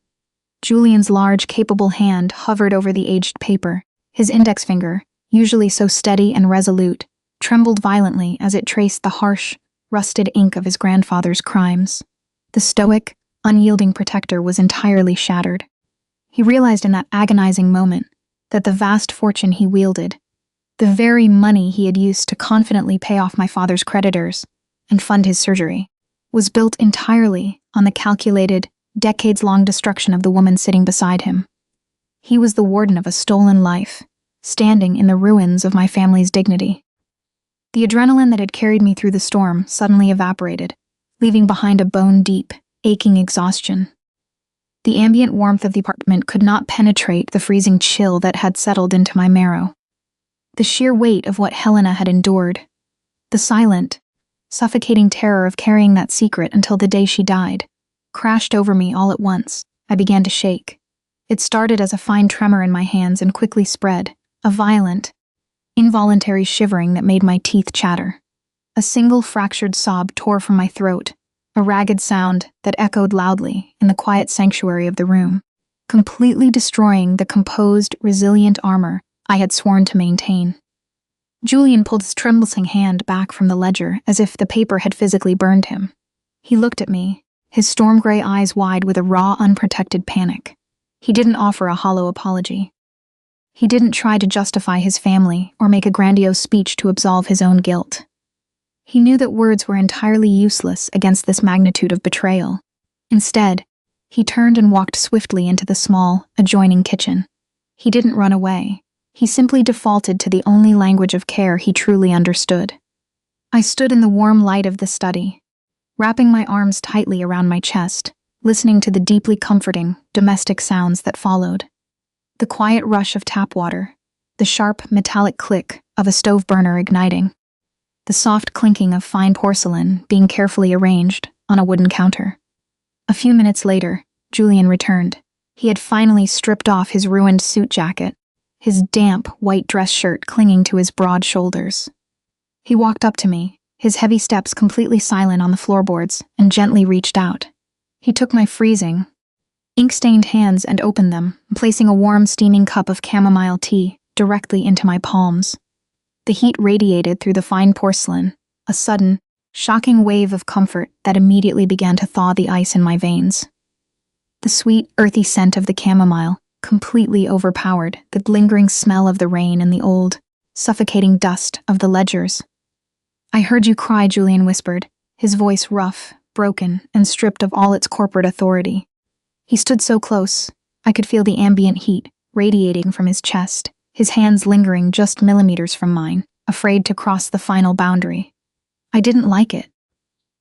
Julian's large, capable hand hovered over the aged paper. His index finger, usually so steady and resolute, trembled violently as it traced the harsh, rusted ink of his grandfather's crimes. The stoic, unyielding protector was entirely shattered. He realized in that agonizing moment that the vast fortune he wielded, the very money he had used to confidently pay off my father's creditors and fund his surgery, was built entirely on the calculated, decades-long destruction of the woman sitting beside him. He was the warden of a stolen life, standing in the ruins of my family's dignity. The adrenaline that had carried me through the storm suddenly evaporated, leaving behind a bone-deep, aching exhaustion. The ambient warmth of the apartment could not penetrate the freezing chill that had settled into my marrow. The sheer weight of what Helena had endured, the silent, suffocating terror of carrying that secret until the day she died, crashed over me all at once. I began to shake. It started as a fine tremor in my hands and quickly spread, a violent, involuntary shivering that made my teeth chatter. A single fractured sob tore from my throat, a ragged sound that echoed loudly in the quiet sanctuary of the room, completely destroying the composed, resilient armor I had sworn to maintain. Julian pulled his trembling hand back from the ledger as if the paper had physically burned him. He looked at me, his storm-gray eyes wide with a raw, unprotected panic. He didn't offer a hollow apology. He didn't try to justify his family or make a grandiose speech to absolve his own guilt. He knew that words were entirely useless against this magnitude of betrayal. Instead, he turned and walked swiftly into the small, adjoining kitchen. He didn't run away. He simply defaulted to the only language of care he truly understood. I stood in the warm light of the study, wrapping my arms tightly around my chest, listening to the deeply comforting, domestic sounds that followed. The quiet rush of tap water, the sharp, metallic click of a stove burner igniting, the soft clinking of fine porcelain being carefully arranged on a wooden counter. A few minutes later, Julian returned. He had finally stripped off his ruined suit jacket, his damp, white dress shirt clinging to his broad shoulders. He walked up to me, his heavy steps completely silent on the floorboards, and gently reached out. He took my freezing, ink-stained hands and opened them, placing a warm, steaming cup of chamomile tea directly into my palms. The heat radiated through the fine porcelain, a sudden, shocking wave of comfort that immediately began to thaw the ice in my veins. The sweet, earthy scent of the chamomile completely overpowered the lingering smell of the rain and the old, suffocating dust of the ledgers. "I heard you cry," Julian whispered, his voice rough, broken, and stripped of all its corporate authority. He stood so close, I could feel the ambient heat radiating from his chest, his hands lingering just millimeters from mine, afraid to cross the final boundary. I didn't like it.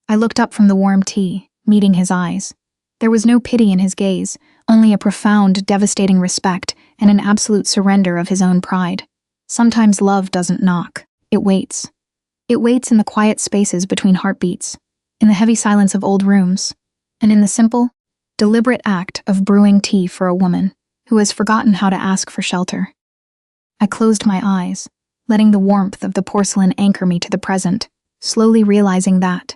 I looked up from the warm tea, meeting his eyes. There was no pity in his gaze, only a profound, devastating respect and an absolute surrender of his own pride. Sometimes love doesn't knock. It waits. It waits in the quiet spaces between heartbeats, in the heavy silence of old rooms, and in the simple, deliberate act of brewing tea for a woman who has forgotten how to ask for shelter. I closed my eyes, letting the warmth of the porcelain anchor me to the present, slowly realizing that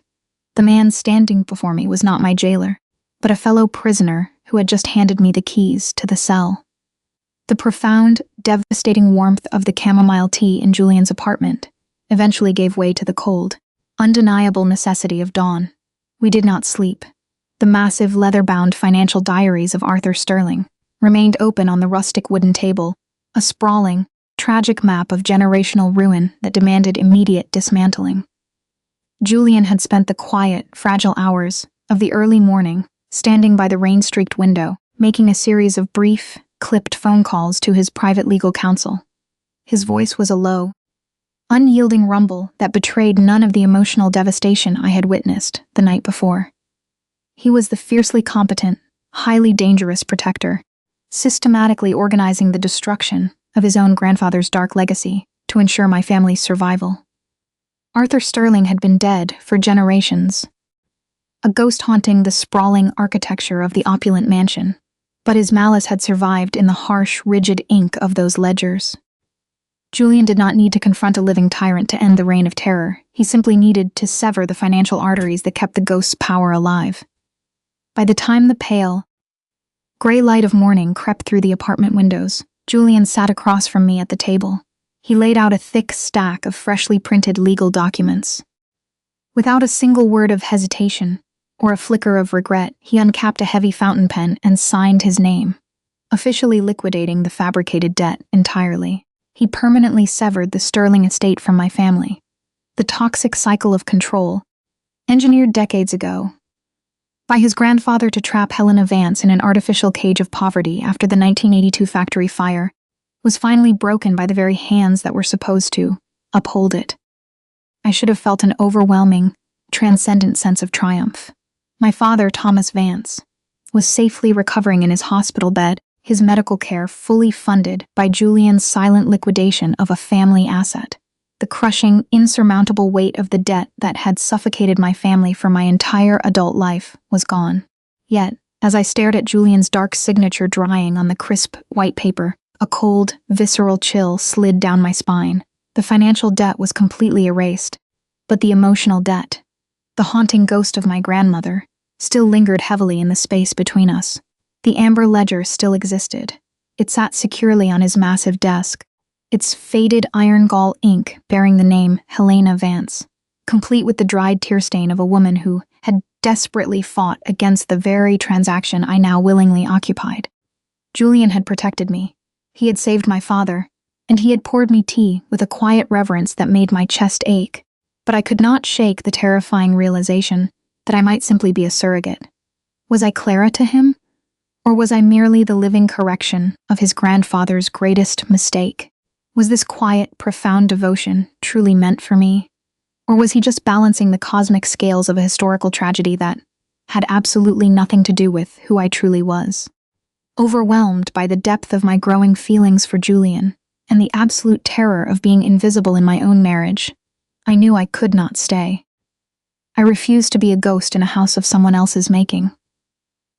the man standing before me was not my jailer, but a fellow prisoner who had just handed me the keys to the cell. The profound, devastating warmth of the chamomile tea in Julian's apartment eventually gave way to the cold, undeniable necessity of dawn. We did not sleep. The massive leather-bound financial diaries of Arthur Sterling remained open on the rustic wooden table, a sprawling, tragic map of generational ruin that demanded immediate dismantling. Julian had spent the quiet, fragile hours of the early morning standing by the rain-streaked window, making a series of brief, clipped phone calls to his private legal counsel. His voice was a low, unyielding rumble that betrayed none of the emotional devastation I had witnessed the night before. He was the fiercely competent, highly dangerous protector, systematically organizing the destruction of his own grandfather's dark legacy to ensure my family's survival. Arthur Sterling had been dead for generations, a ghost haunting the sprawling architecture of the opulent mansion, but his malice had survived in the harsh, rigid ink of those ledgers. Julian did not need to confront a living tyrant to end the reign of terror. He simply needed to sever the financial arteries that kept the ghost's power alive. By the time the pale, gray light of morning crept through the apartment windows, Julian sat across from me at the table. He laid out a thick stack of freshly printed legal documents. Without a single word of hesitation or a flicker of regret, he uncapped a heavy fountain pen and signed his name, officially liquidating the fabricated debt entirely. He permanently severed the Sterling estate from my family. The toxic cycle of control, engineered decades ago by his grandfather to trap Helena Vance in an artificial cage of poverty after the 1982 factory fire, was finally broken by the very hands that were supposed to uphold it. I should have felt an overwhelming, transcendent sense of triumph. My father, Thomas Vance, was safely recovering in his hospital bed, his medical care fully funded by Julian's silent liquidation of a family asset. The crushing, insurmountable weight of the debt that had suffocated my family for my entire adult life was gone. Yet, as I stared at Julian's dark signature drying on the crisp, white paper, a cold, visceral chill slid down my spine. The financial debt was completely erased, but the emotional debt, the haunting ghost of my grandmother, still lingered heavily in the space between us. The amber ledger still existed. It sat securely on his massive desk, its faded iron gall ink bearing the name Helena Vance, complete with the dried tear stain of a woman who had desperately fought against the very transaction I now willingly occupied. Julian had protected me. He had saved my father, and he had poured me tea with a quiet reverence that made my chest ache, but I could not shake the terrifying realization that I might simply be a surrogate. Was I Clara to him? Or was I merely the living correction of his grandfather's greatest mistake? Was this quiet, profound devotion truly meant for me? Or was he just balancing the cosmic scales of a historical tragedy that had absolutely nothing to do with who I truly was? Overwhelmed by the depth of my growing feelings for Julian and the absolute terror of being invisible in my own marriage, I knew I could not stay. I refused to be a ghost in a house of someone else's making.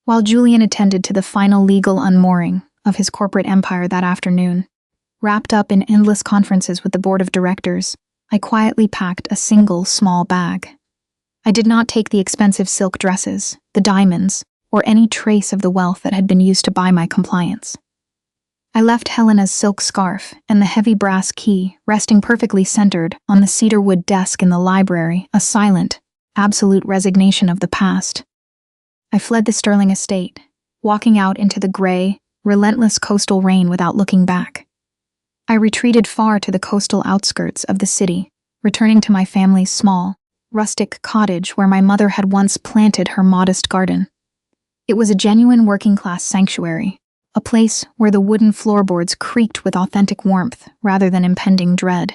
While Julian attended to the final legal unmooring of his corporate empire that afternoon, wrapped up in endless conferences with the board of directors, I quietly packed a single small bag. I did not take the expensive silk dresses, the diamonds, or any trace of the wealth that had been used to buy my compliance. I left Helena's silk scarf and the heavy brass key resting perfectly centered on the cedarwood desk in the library, a silent, absolute resignation of the past. I fled the Sterling estate, walking out into the gray, relentless coastal rain without looking back. I retreated far to the coastal outskirts of the city, returning to my family's small, rustic cottage where my mother had once planted her modest garden. It was a genuine working-class sanctuary, a place where the wooden floorboards creaked with authentic warmth rather than impending dread.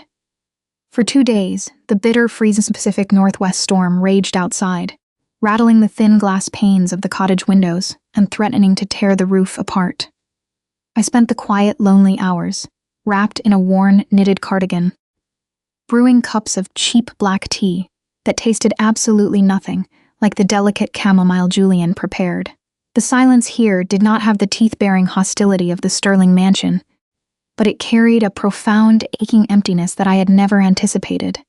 For 2 days, the bitter freezing Pacific Northwest storm raged outside, rattling the thin glass panes of the cottage windows and threatening to tear the roof apart. I spent the quiet, lonely hours, wrapped in a worn, knitted cardigan, brewing cups of cheap black tea that tasted absolutely nothing like the delicate chamomile Julian prepared. The silence here did not have the teeth-baring hostility of the Sterling mansion, but it carried a profound, aching emptiness that I had never anticipated.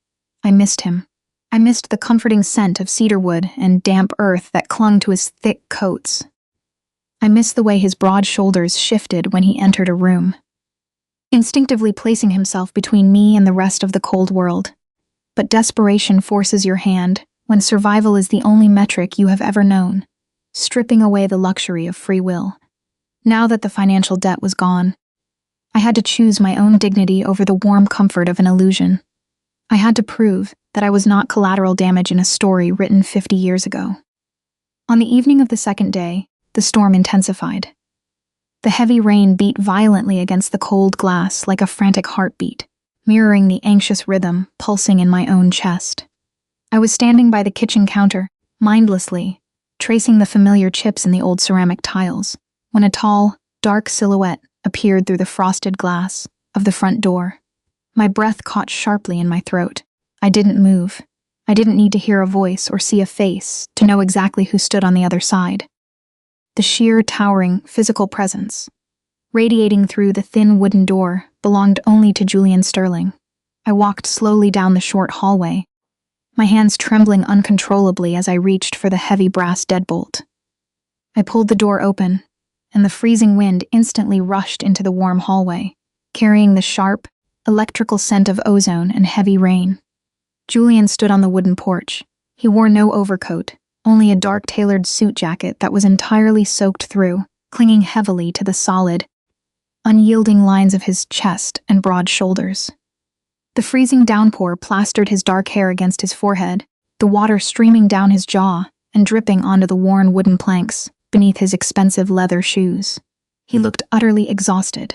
I missed him. I missed the comforting scent of cedarwood and damp earth that clung to his thick coats. I missed the way his broad shoulders shifted when he entered a room, instinctively placing himself between me and the rest of the cold world. But desperation forces your hand when survival is the only metric you have ever known, stripping away the luxury of free will. Now that the financial debt was gone, I had to choose my own dignity over the warm comfort of an illusion. I had to prove that I was not collateral damage in a story written 50 years ago. On the evening of the second day, the storm intensified. The heavy rain beat violently against the cold glass like a frantic heartbeat, mirroring the anxious rhythm pulsing in my own chest. I was standing by the kitchen counter, mindlessly, tracing the familiar chips in the old ceramic tiles, when a tall, dark silhouette appeared through the frosted glass of the front door. My breath caught sharply in my throat. I didn't move. I didn't need to hear a voice or see a face to know exactly who stood on the other side. The sheer, towering, physical presence, radiating through the thin wooden door, belonged only to Julian Sterling. I walked slowly down the short hallway, my hands trembling uncontrollably as I reached for the heavy brass deadbolt. I pulled the door open, and the freezing wind instantly rushed into the warm hallway, carrying the sharp, electrical scent of ozone and heavy rain. Julian stood on the wooden porch. He wore no overcoat, only a dark tailored suit jacket that was entirely soaked through, clinging heavily to the solid, unyielding lines of his chest and broad shoulders. The freezing downpour plastered his dark hair against his forehead, the water streaming down his jaw and dripping onto the worn wooden planks beneath his expensive leather shoes. He looked utterly exhausted.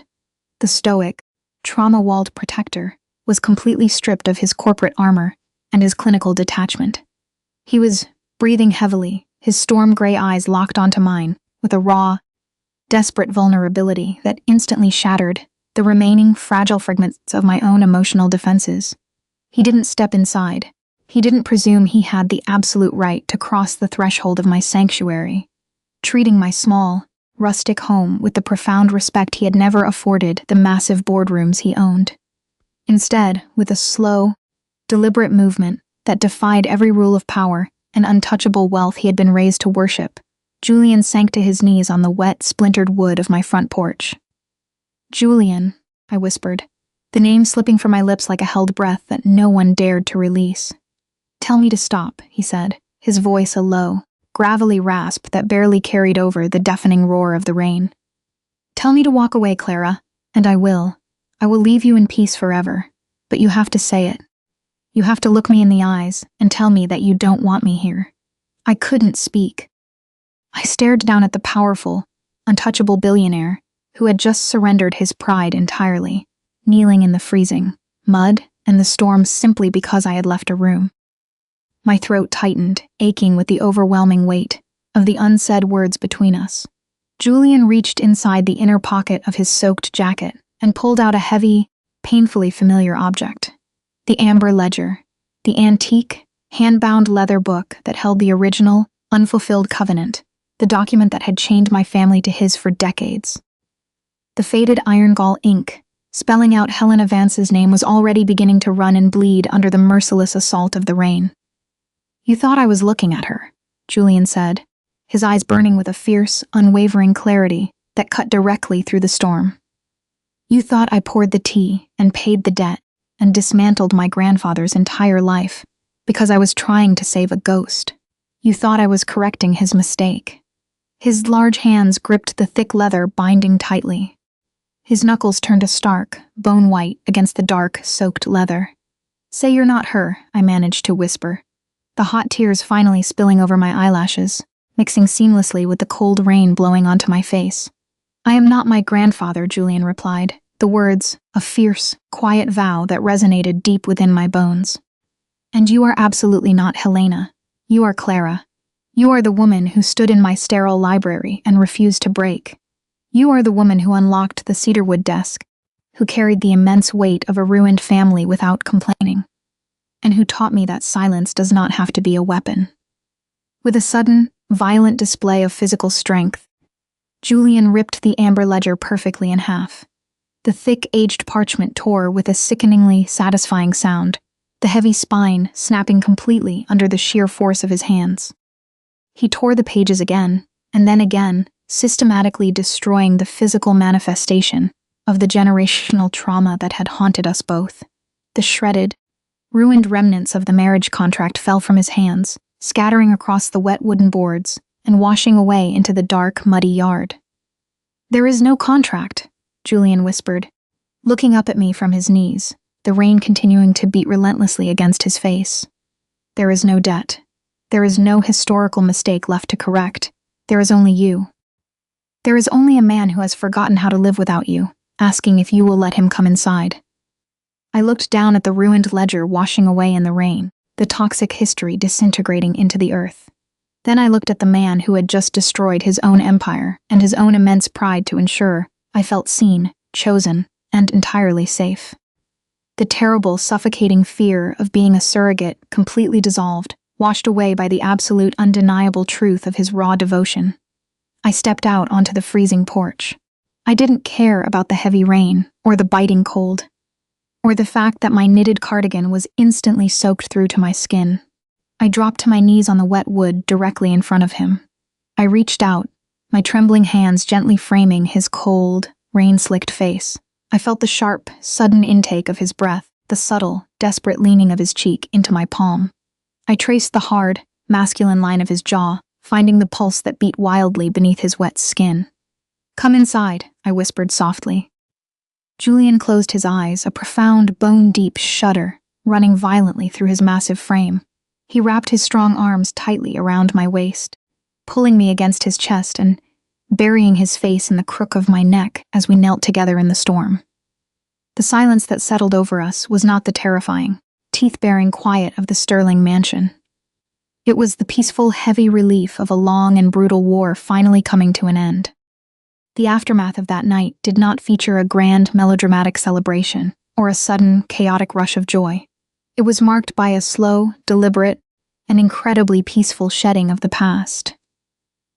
The stoic, trauma-walled protector was completely stripped of his corporate armor and his clinical detachment. He was breathing heavily, his storm gray eyes locked onto mine with a raw, desperate vulnerability that instantly shattered the remaining fragile fragments of my own emotional defenses. He didn't step inside. He didn't presume he had the absolute right to cross the threshold of my sanctuary, treating my small, rustic home with the profound respect he had never afforded the massive boardrooms he owned. Instead, with a slow, deliberate movement that defied every rule of power and untouchable wealth he had been raised to worship, Julian sank to his knees on the wet, splintered wood of my front porch. "Julian," I whispered, the name slipping from my lips like a held breath that no one dared to release. "Tell me to stop," he said, his voice a low, gravelly rasp that barely carried over the deafening roar of the rain. "Tell me to walk away, Clara, and I will. I will leave you in peace forever, but you have to say it. You have to look me in the eyes and tell me that you don't want me here." I couldn't speak. I stared down at the powerful, untouchable billionaire who had just surrendered his pride entirely, kneeling in the freezing mud and the storm simply because I had left a room. My throat tightened, aching with the overwhelming weight of the unsaid words between us. Julian reached inside the inner pocket of his soaked jacket and pulled out a heavy, painfully familiar object. The amber ledger, the antique, hand-bound leather book that held the original, unfulfilled covenant, the document that had chained my family to his for decades. The faded iron gall ink, spelling out Helena Vance's name, was already beginning to run and bleed under the merciless assault of the rain. "You thought I was looking at her," Julian said, his eyes burning with a fierce, unwavering clarity that cut directly through the storm. "You thought I poured the tea and paid the debt and dismantled my grandfather's entire life because I was trying to save a ghost. You thought I was correcting his mistake." His large hands gripped the thick leather binding tightly. His knuckles turned a stark, bone white against the dark, soaked leather. "Say you're not her," I managed to whisper, the hot tears finally spilling over my eyelashes, mixing seamlessly with the cold rain blowing onto my face. "I am not my grandfather," Julian replied, the words a fierce, quiet vow that resonated deep within my bones. "And you are absolutely not Helena. You are Clara. You are the woman who stood in my sterile library and refused to break. You are the woman who unlocked the cedarwood desk, who carried the immense weight of a ruined family without complaining, and who taught me that silence does not have to be a weapon." With a sudden, violent display of physical strength, Julian ripped the amber ledger perfectly in half. The thick, aged parchment tore with a sickeningly satisfying sound, the heavy spine snapping completely under the sheer force of his hands. He tore the pages again, and then again, systematically destroying the physical manifestation of the generational trauma that had haunted us both. The shredded, ruined remnants of the marriage contract fell from his hands, scattering across the wet wooden boards and washing away into the dark, muddy yard. "There is no contract," Julian whispered, looking up at me from his knees, the rain continuing to beat relentlessly against his face. "There is no debt. There is no historical mistake left to correct. There is only you. There is only a man who has forgotten how to live without you, asking if you will let him come inside." I looked down at the ruined ledger washing away in the rain, the toxic history disintegrating into the earth. Then I looked at the man who had just destroyed his own empire and his own immense pride to ensure I felt seen, chosen, and entirely safe. The terrible, suffocating fear of being a surrogate completely dissolved, washed away by the absolute, undeniable truth of his raw devotion. I stepped out onto the freezing porch. I didn't care about the heavy rain, or the biting cold, or the fact that my knitted cardigan was instantly soaked through to my skin. I dropped to my knees on the wet wood directly in front of him. I reached out, my trembling hands gently framing his cold, rain-slicked face. I felt the sharp, sudden intake of his breath, the subtle, desperate leaning of his cheek into my palm. I traced the hard, masculine line of his jaw, finding the pulse that beat wildly beneath his wet skin. "Come inside," I whispered softly. Julian closed his eyes, a profound, bone-deep shudder running violently through his massive frame. He wrapped his strong arms tightly around my waist, pulling me against his chest and burying his face in the crook of my neck as we knelt together in the storm. The silence that settled over us was not the terrifying, teeth-baring quiet of the Sterling mansion. It was the peaceful, heavy relief of a long and brutal war finally coming to an end. The aftermath of that night did not feature a grand, melodramatic celebration or a sudden, chaotic rush of joy. It was marked by a slow, deliberate, and incredibly peaceful shedding of the past.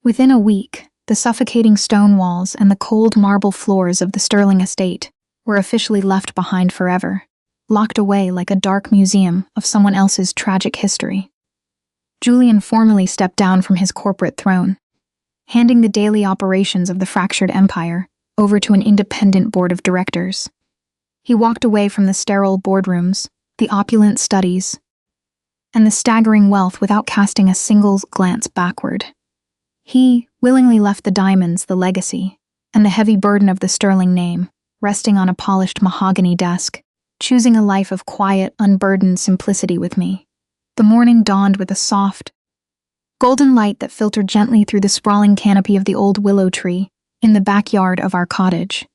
Within a week, the suffocating stone walls and the cold marble floors of the Sterling estate were officially left behind forever, locked away like a dark museum of someone else's tragic history. Julian formally stepped down from his corporate throne, handing the daily operations of the fractured empire over to an independent board of directors. He walked away from the sterile boardrooms, the opulent studies, and the staggering wealth without casting a single glance backward. He willingly left the diamonds, the legacy, and the heavy burden of the Sterling name, resting on a polished mahogany desk, choosing a life of quiet, unburdened simplicity with me. The morning dawned with a soft, golden light that filtered gently through the sprawling canopy of the old willow tree in the backyard of our cottage.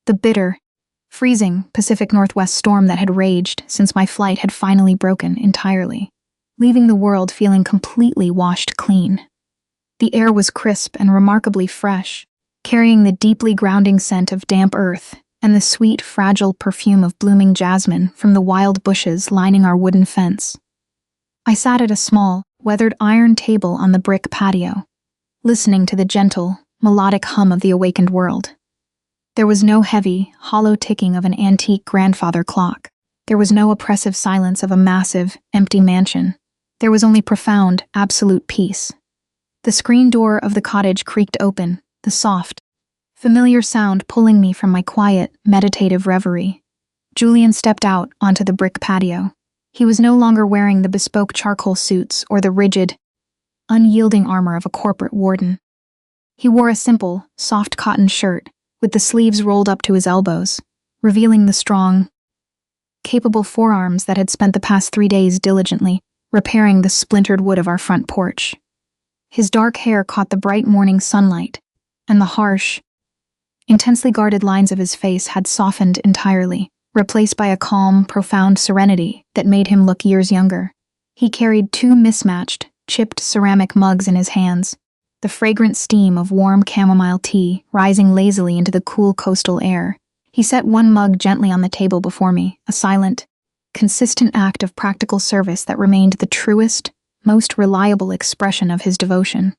The bitter, freezing Pacific Northwest storm that had raged since my flight had finally broken entirely, leaving the world feeling completely washed clean. The air was crisp and remarkably fresh, carrying the deeply grounding scent of damp earth and the sweet, fragile perfume of blooming jasmine from the wild bushes lining our wooden fence. I sat at a small, weathered iron table on the brick patio, listening to the gentle, melodic hum of the awakened world. There was no heavy, hollow ticking of an antique grandfather clock. There was no oppressive silence of a massive, empty mansion. There was only profound, absolute peace. The screen door of the cottage creaked open, the soft, familiar sound pulling me from my quiet, meditative reverie. Julian stepped out onto the brick patio. He was no longer wearing the bespoke charcoal suits or the rigid, unyielding armor of a corporate warden. He wore a simple, soft cotton shirt with the sleeves rolled up to his elbows, revealing the strong, capable forearms that had spent the past 3 days diligently repairing the splintered wood of our front porch. His dark hair caught the bright morning sunlight, and the harsh, intensely guarded lines of his face had softened entirely, replaced by a calm, profound serenity that made him look years younger. He carried 2 mismatched, chipped ceramic mugs in his hands, the fragrant steam of warm chamomile tea rising lazily into the cool coastal air. He set one mug gently on the table before me, a silent, consistent act of practical service that remained the truest, most reliable expression of his devotion.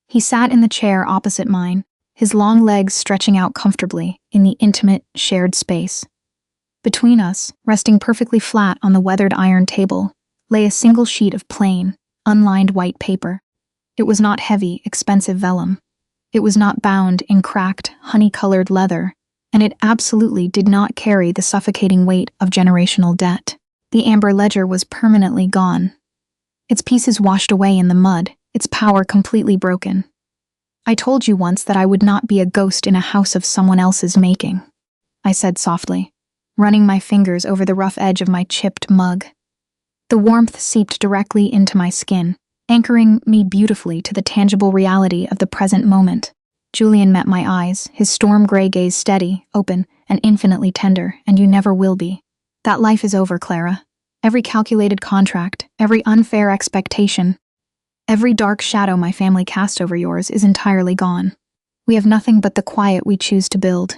He sat in the chair opposite mine, his long legs stretching out comfortably in the intimate, shared space. Between us, resting perfectly flat on the weathered iron table, lay a single sheet of plain, unlined white paper. It was not heavy, expensive vellum. It was not bound in cracked, honey-colored leather, and it absolutely did not carry the suffocating weight of generational debt. The amber ledger was permanently gone. Its pieces washed away in the mud, its power completely broken. "I told you once that I would not be a ghost in a house of someone else's making," I said softly, running my fingers over the rough edge of my chipped mug. The warmth seeped directly into my skin, anchoring me beautifully to the tangible reality of the present moment. Julian met my eyes, his storm-gray gaze steady, open, and infinitely tender, "And you never will be. That life is over, Clara. Every calculated contract, every unfair expectation, every dark shadow my family cast over yours is entirely gone. We have nothing but the quiet we choose to build."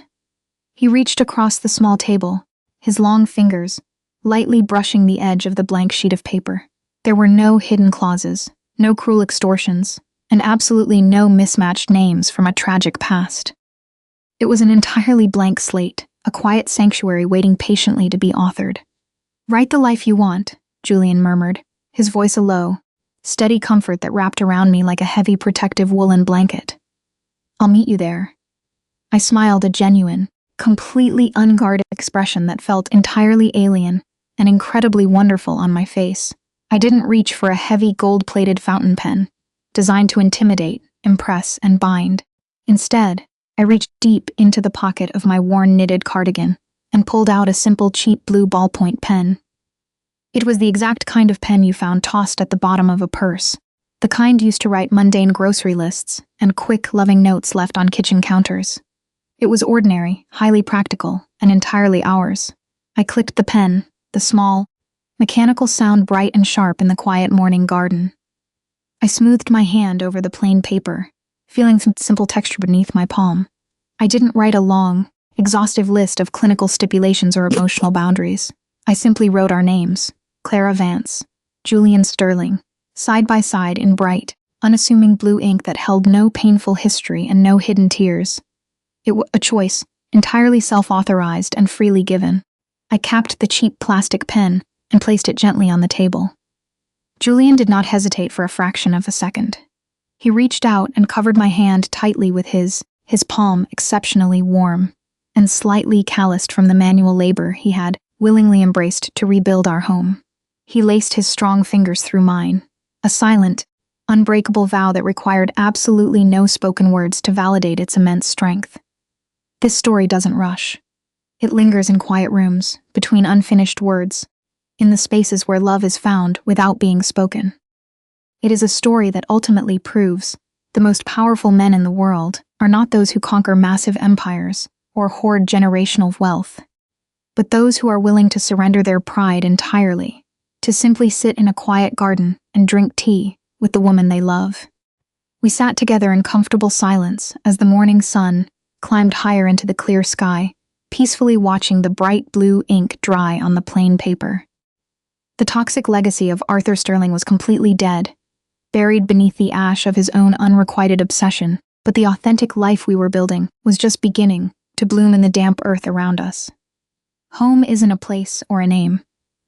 He reached across the small table, his long fingers lightly brushing the edge of the blank sheet of paper. There were no hidden clauses, no cruel extortions, and absolutely no mismatched names from a tragic past. It was an entirely blank slate, a quiet sanctuary waiting patiently to be authored. "Write the life you want," Julian murmured, his voice a low, steady comfort that wrapped around me like a heavy protective woolen blanket. "I'll meet you there." I smiled, a genuine, completely unguarded expression that felt entirely alien and incredibly wonderful on my face. I didn't reach for a heavy gold-plated fountain pen, designed to intimidate, impress, and bind. Instead, I reached deep into the pocket of my worn knitted cardigan and pulled out a simple cheap blue ballpoint pen. It was the exact kind of pen you found tossed at the bottom of a purse, the kind used to write mundane grocery lists and quick, loving notes left on kitchen counters. It was ordinary, highly practical, and entirely ours. I clicked the pen, the small, mechanical sound bright and sharp in the quiet morning garden. I smoothed my hand over the plain paper, feeling some simple texture beneath my palm. I didn't write a long, exhaustive list of clinical stipulations or emotional boundaries. I simply wrote our names, Clara Vance, Julian Sterling, side by side in bright, unassuming blue ink that held no painful history and no hidden tears. It was a choice, entirely self-authorized and freely given. I capped the cheap plastic pen and placed it gently on the table. Julian did not hesitate for a fraction of a second. He reached out and covered my hand tightly with his palm exceptionally warm and slightly calloused from the manual labor he had willingly embraced to rebuild our home. He laced his strong fingers through mine, a silent, unbreakable vow that required absolutely no spoken words to validate its immense strength. This story doesn't rush. It lingers in quiet rooms, between unfinished words, in the spaces where love is found without being spoken. It is a story that ultimately proves the most powerful men in the world are not those who conquer massive empires or hoard generational wealth, but those who are willing to surrender their pride entirely, to simply sit in a quiet garden and drink tea with the woman they love. We sat together in comfortable silence as the morning sun climbed higher into the clear sky, peacefully watching the bright blue ink dry on the plain paper. The toxic legacy of Arthur Sterling was completely dead, buried beneath the ash of his own unrequited obsession, but the authentic life we were building was just beginning to bloom in the damp earth around us. Home isn't a place or a name,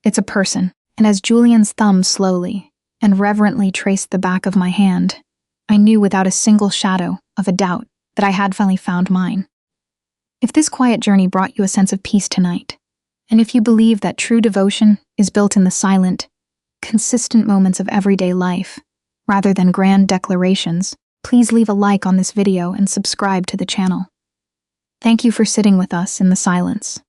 it's a person, and as Julian's thumb slowly and reverently traced the back of my hand, I knew without a single shadow of a doubt that I had finally found mine. If this quiet journey brought you a sense of peace tonight, and if you believe that true devotion is built in the silent, consistent moments of everyday life, rather than grand declarations, please leave a like on this video and subscribe to the channel. Thank you for sitting with us in the silence.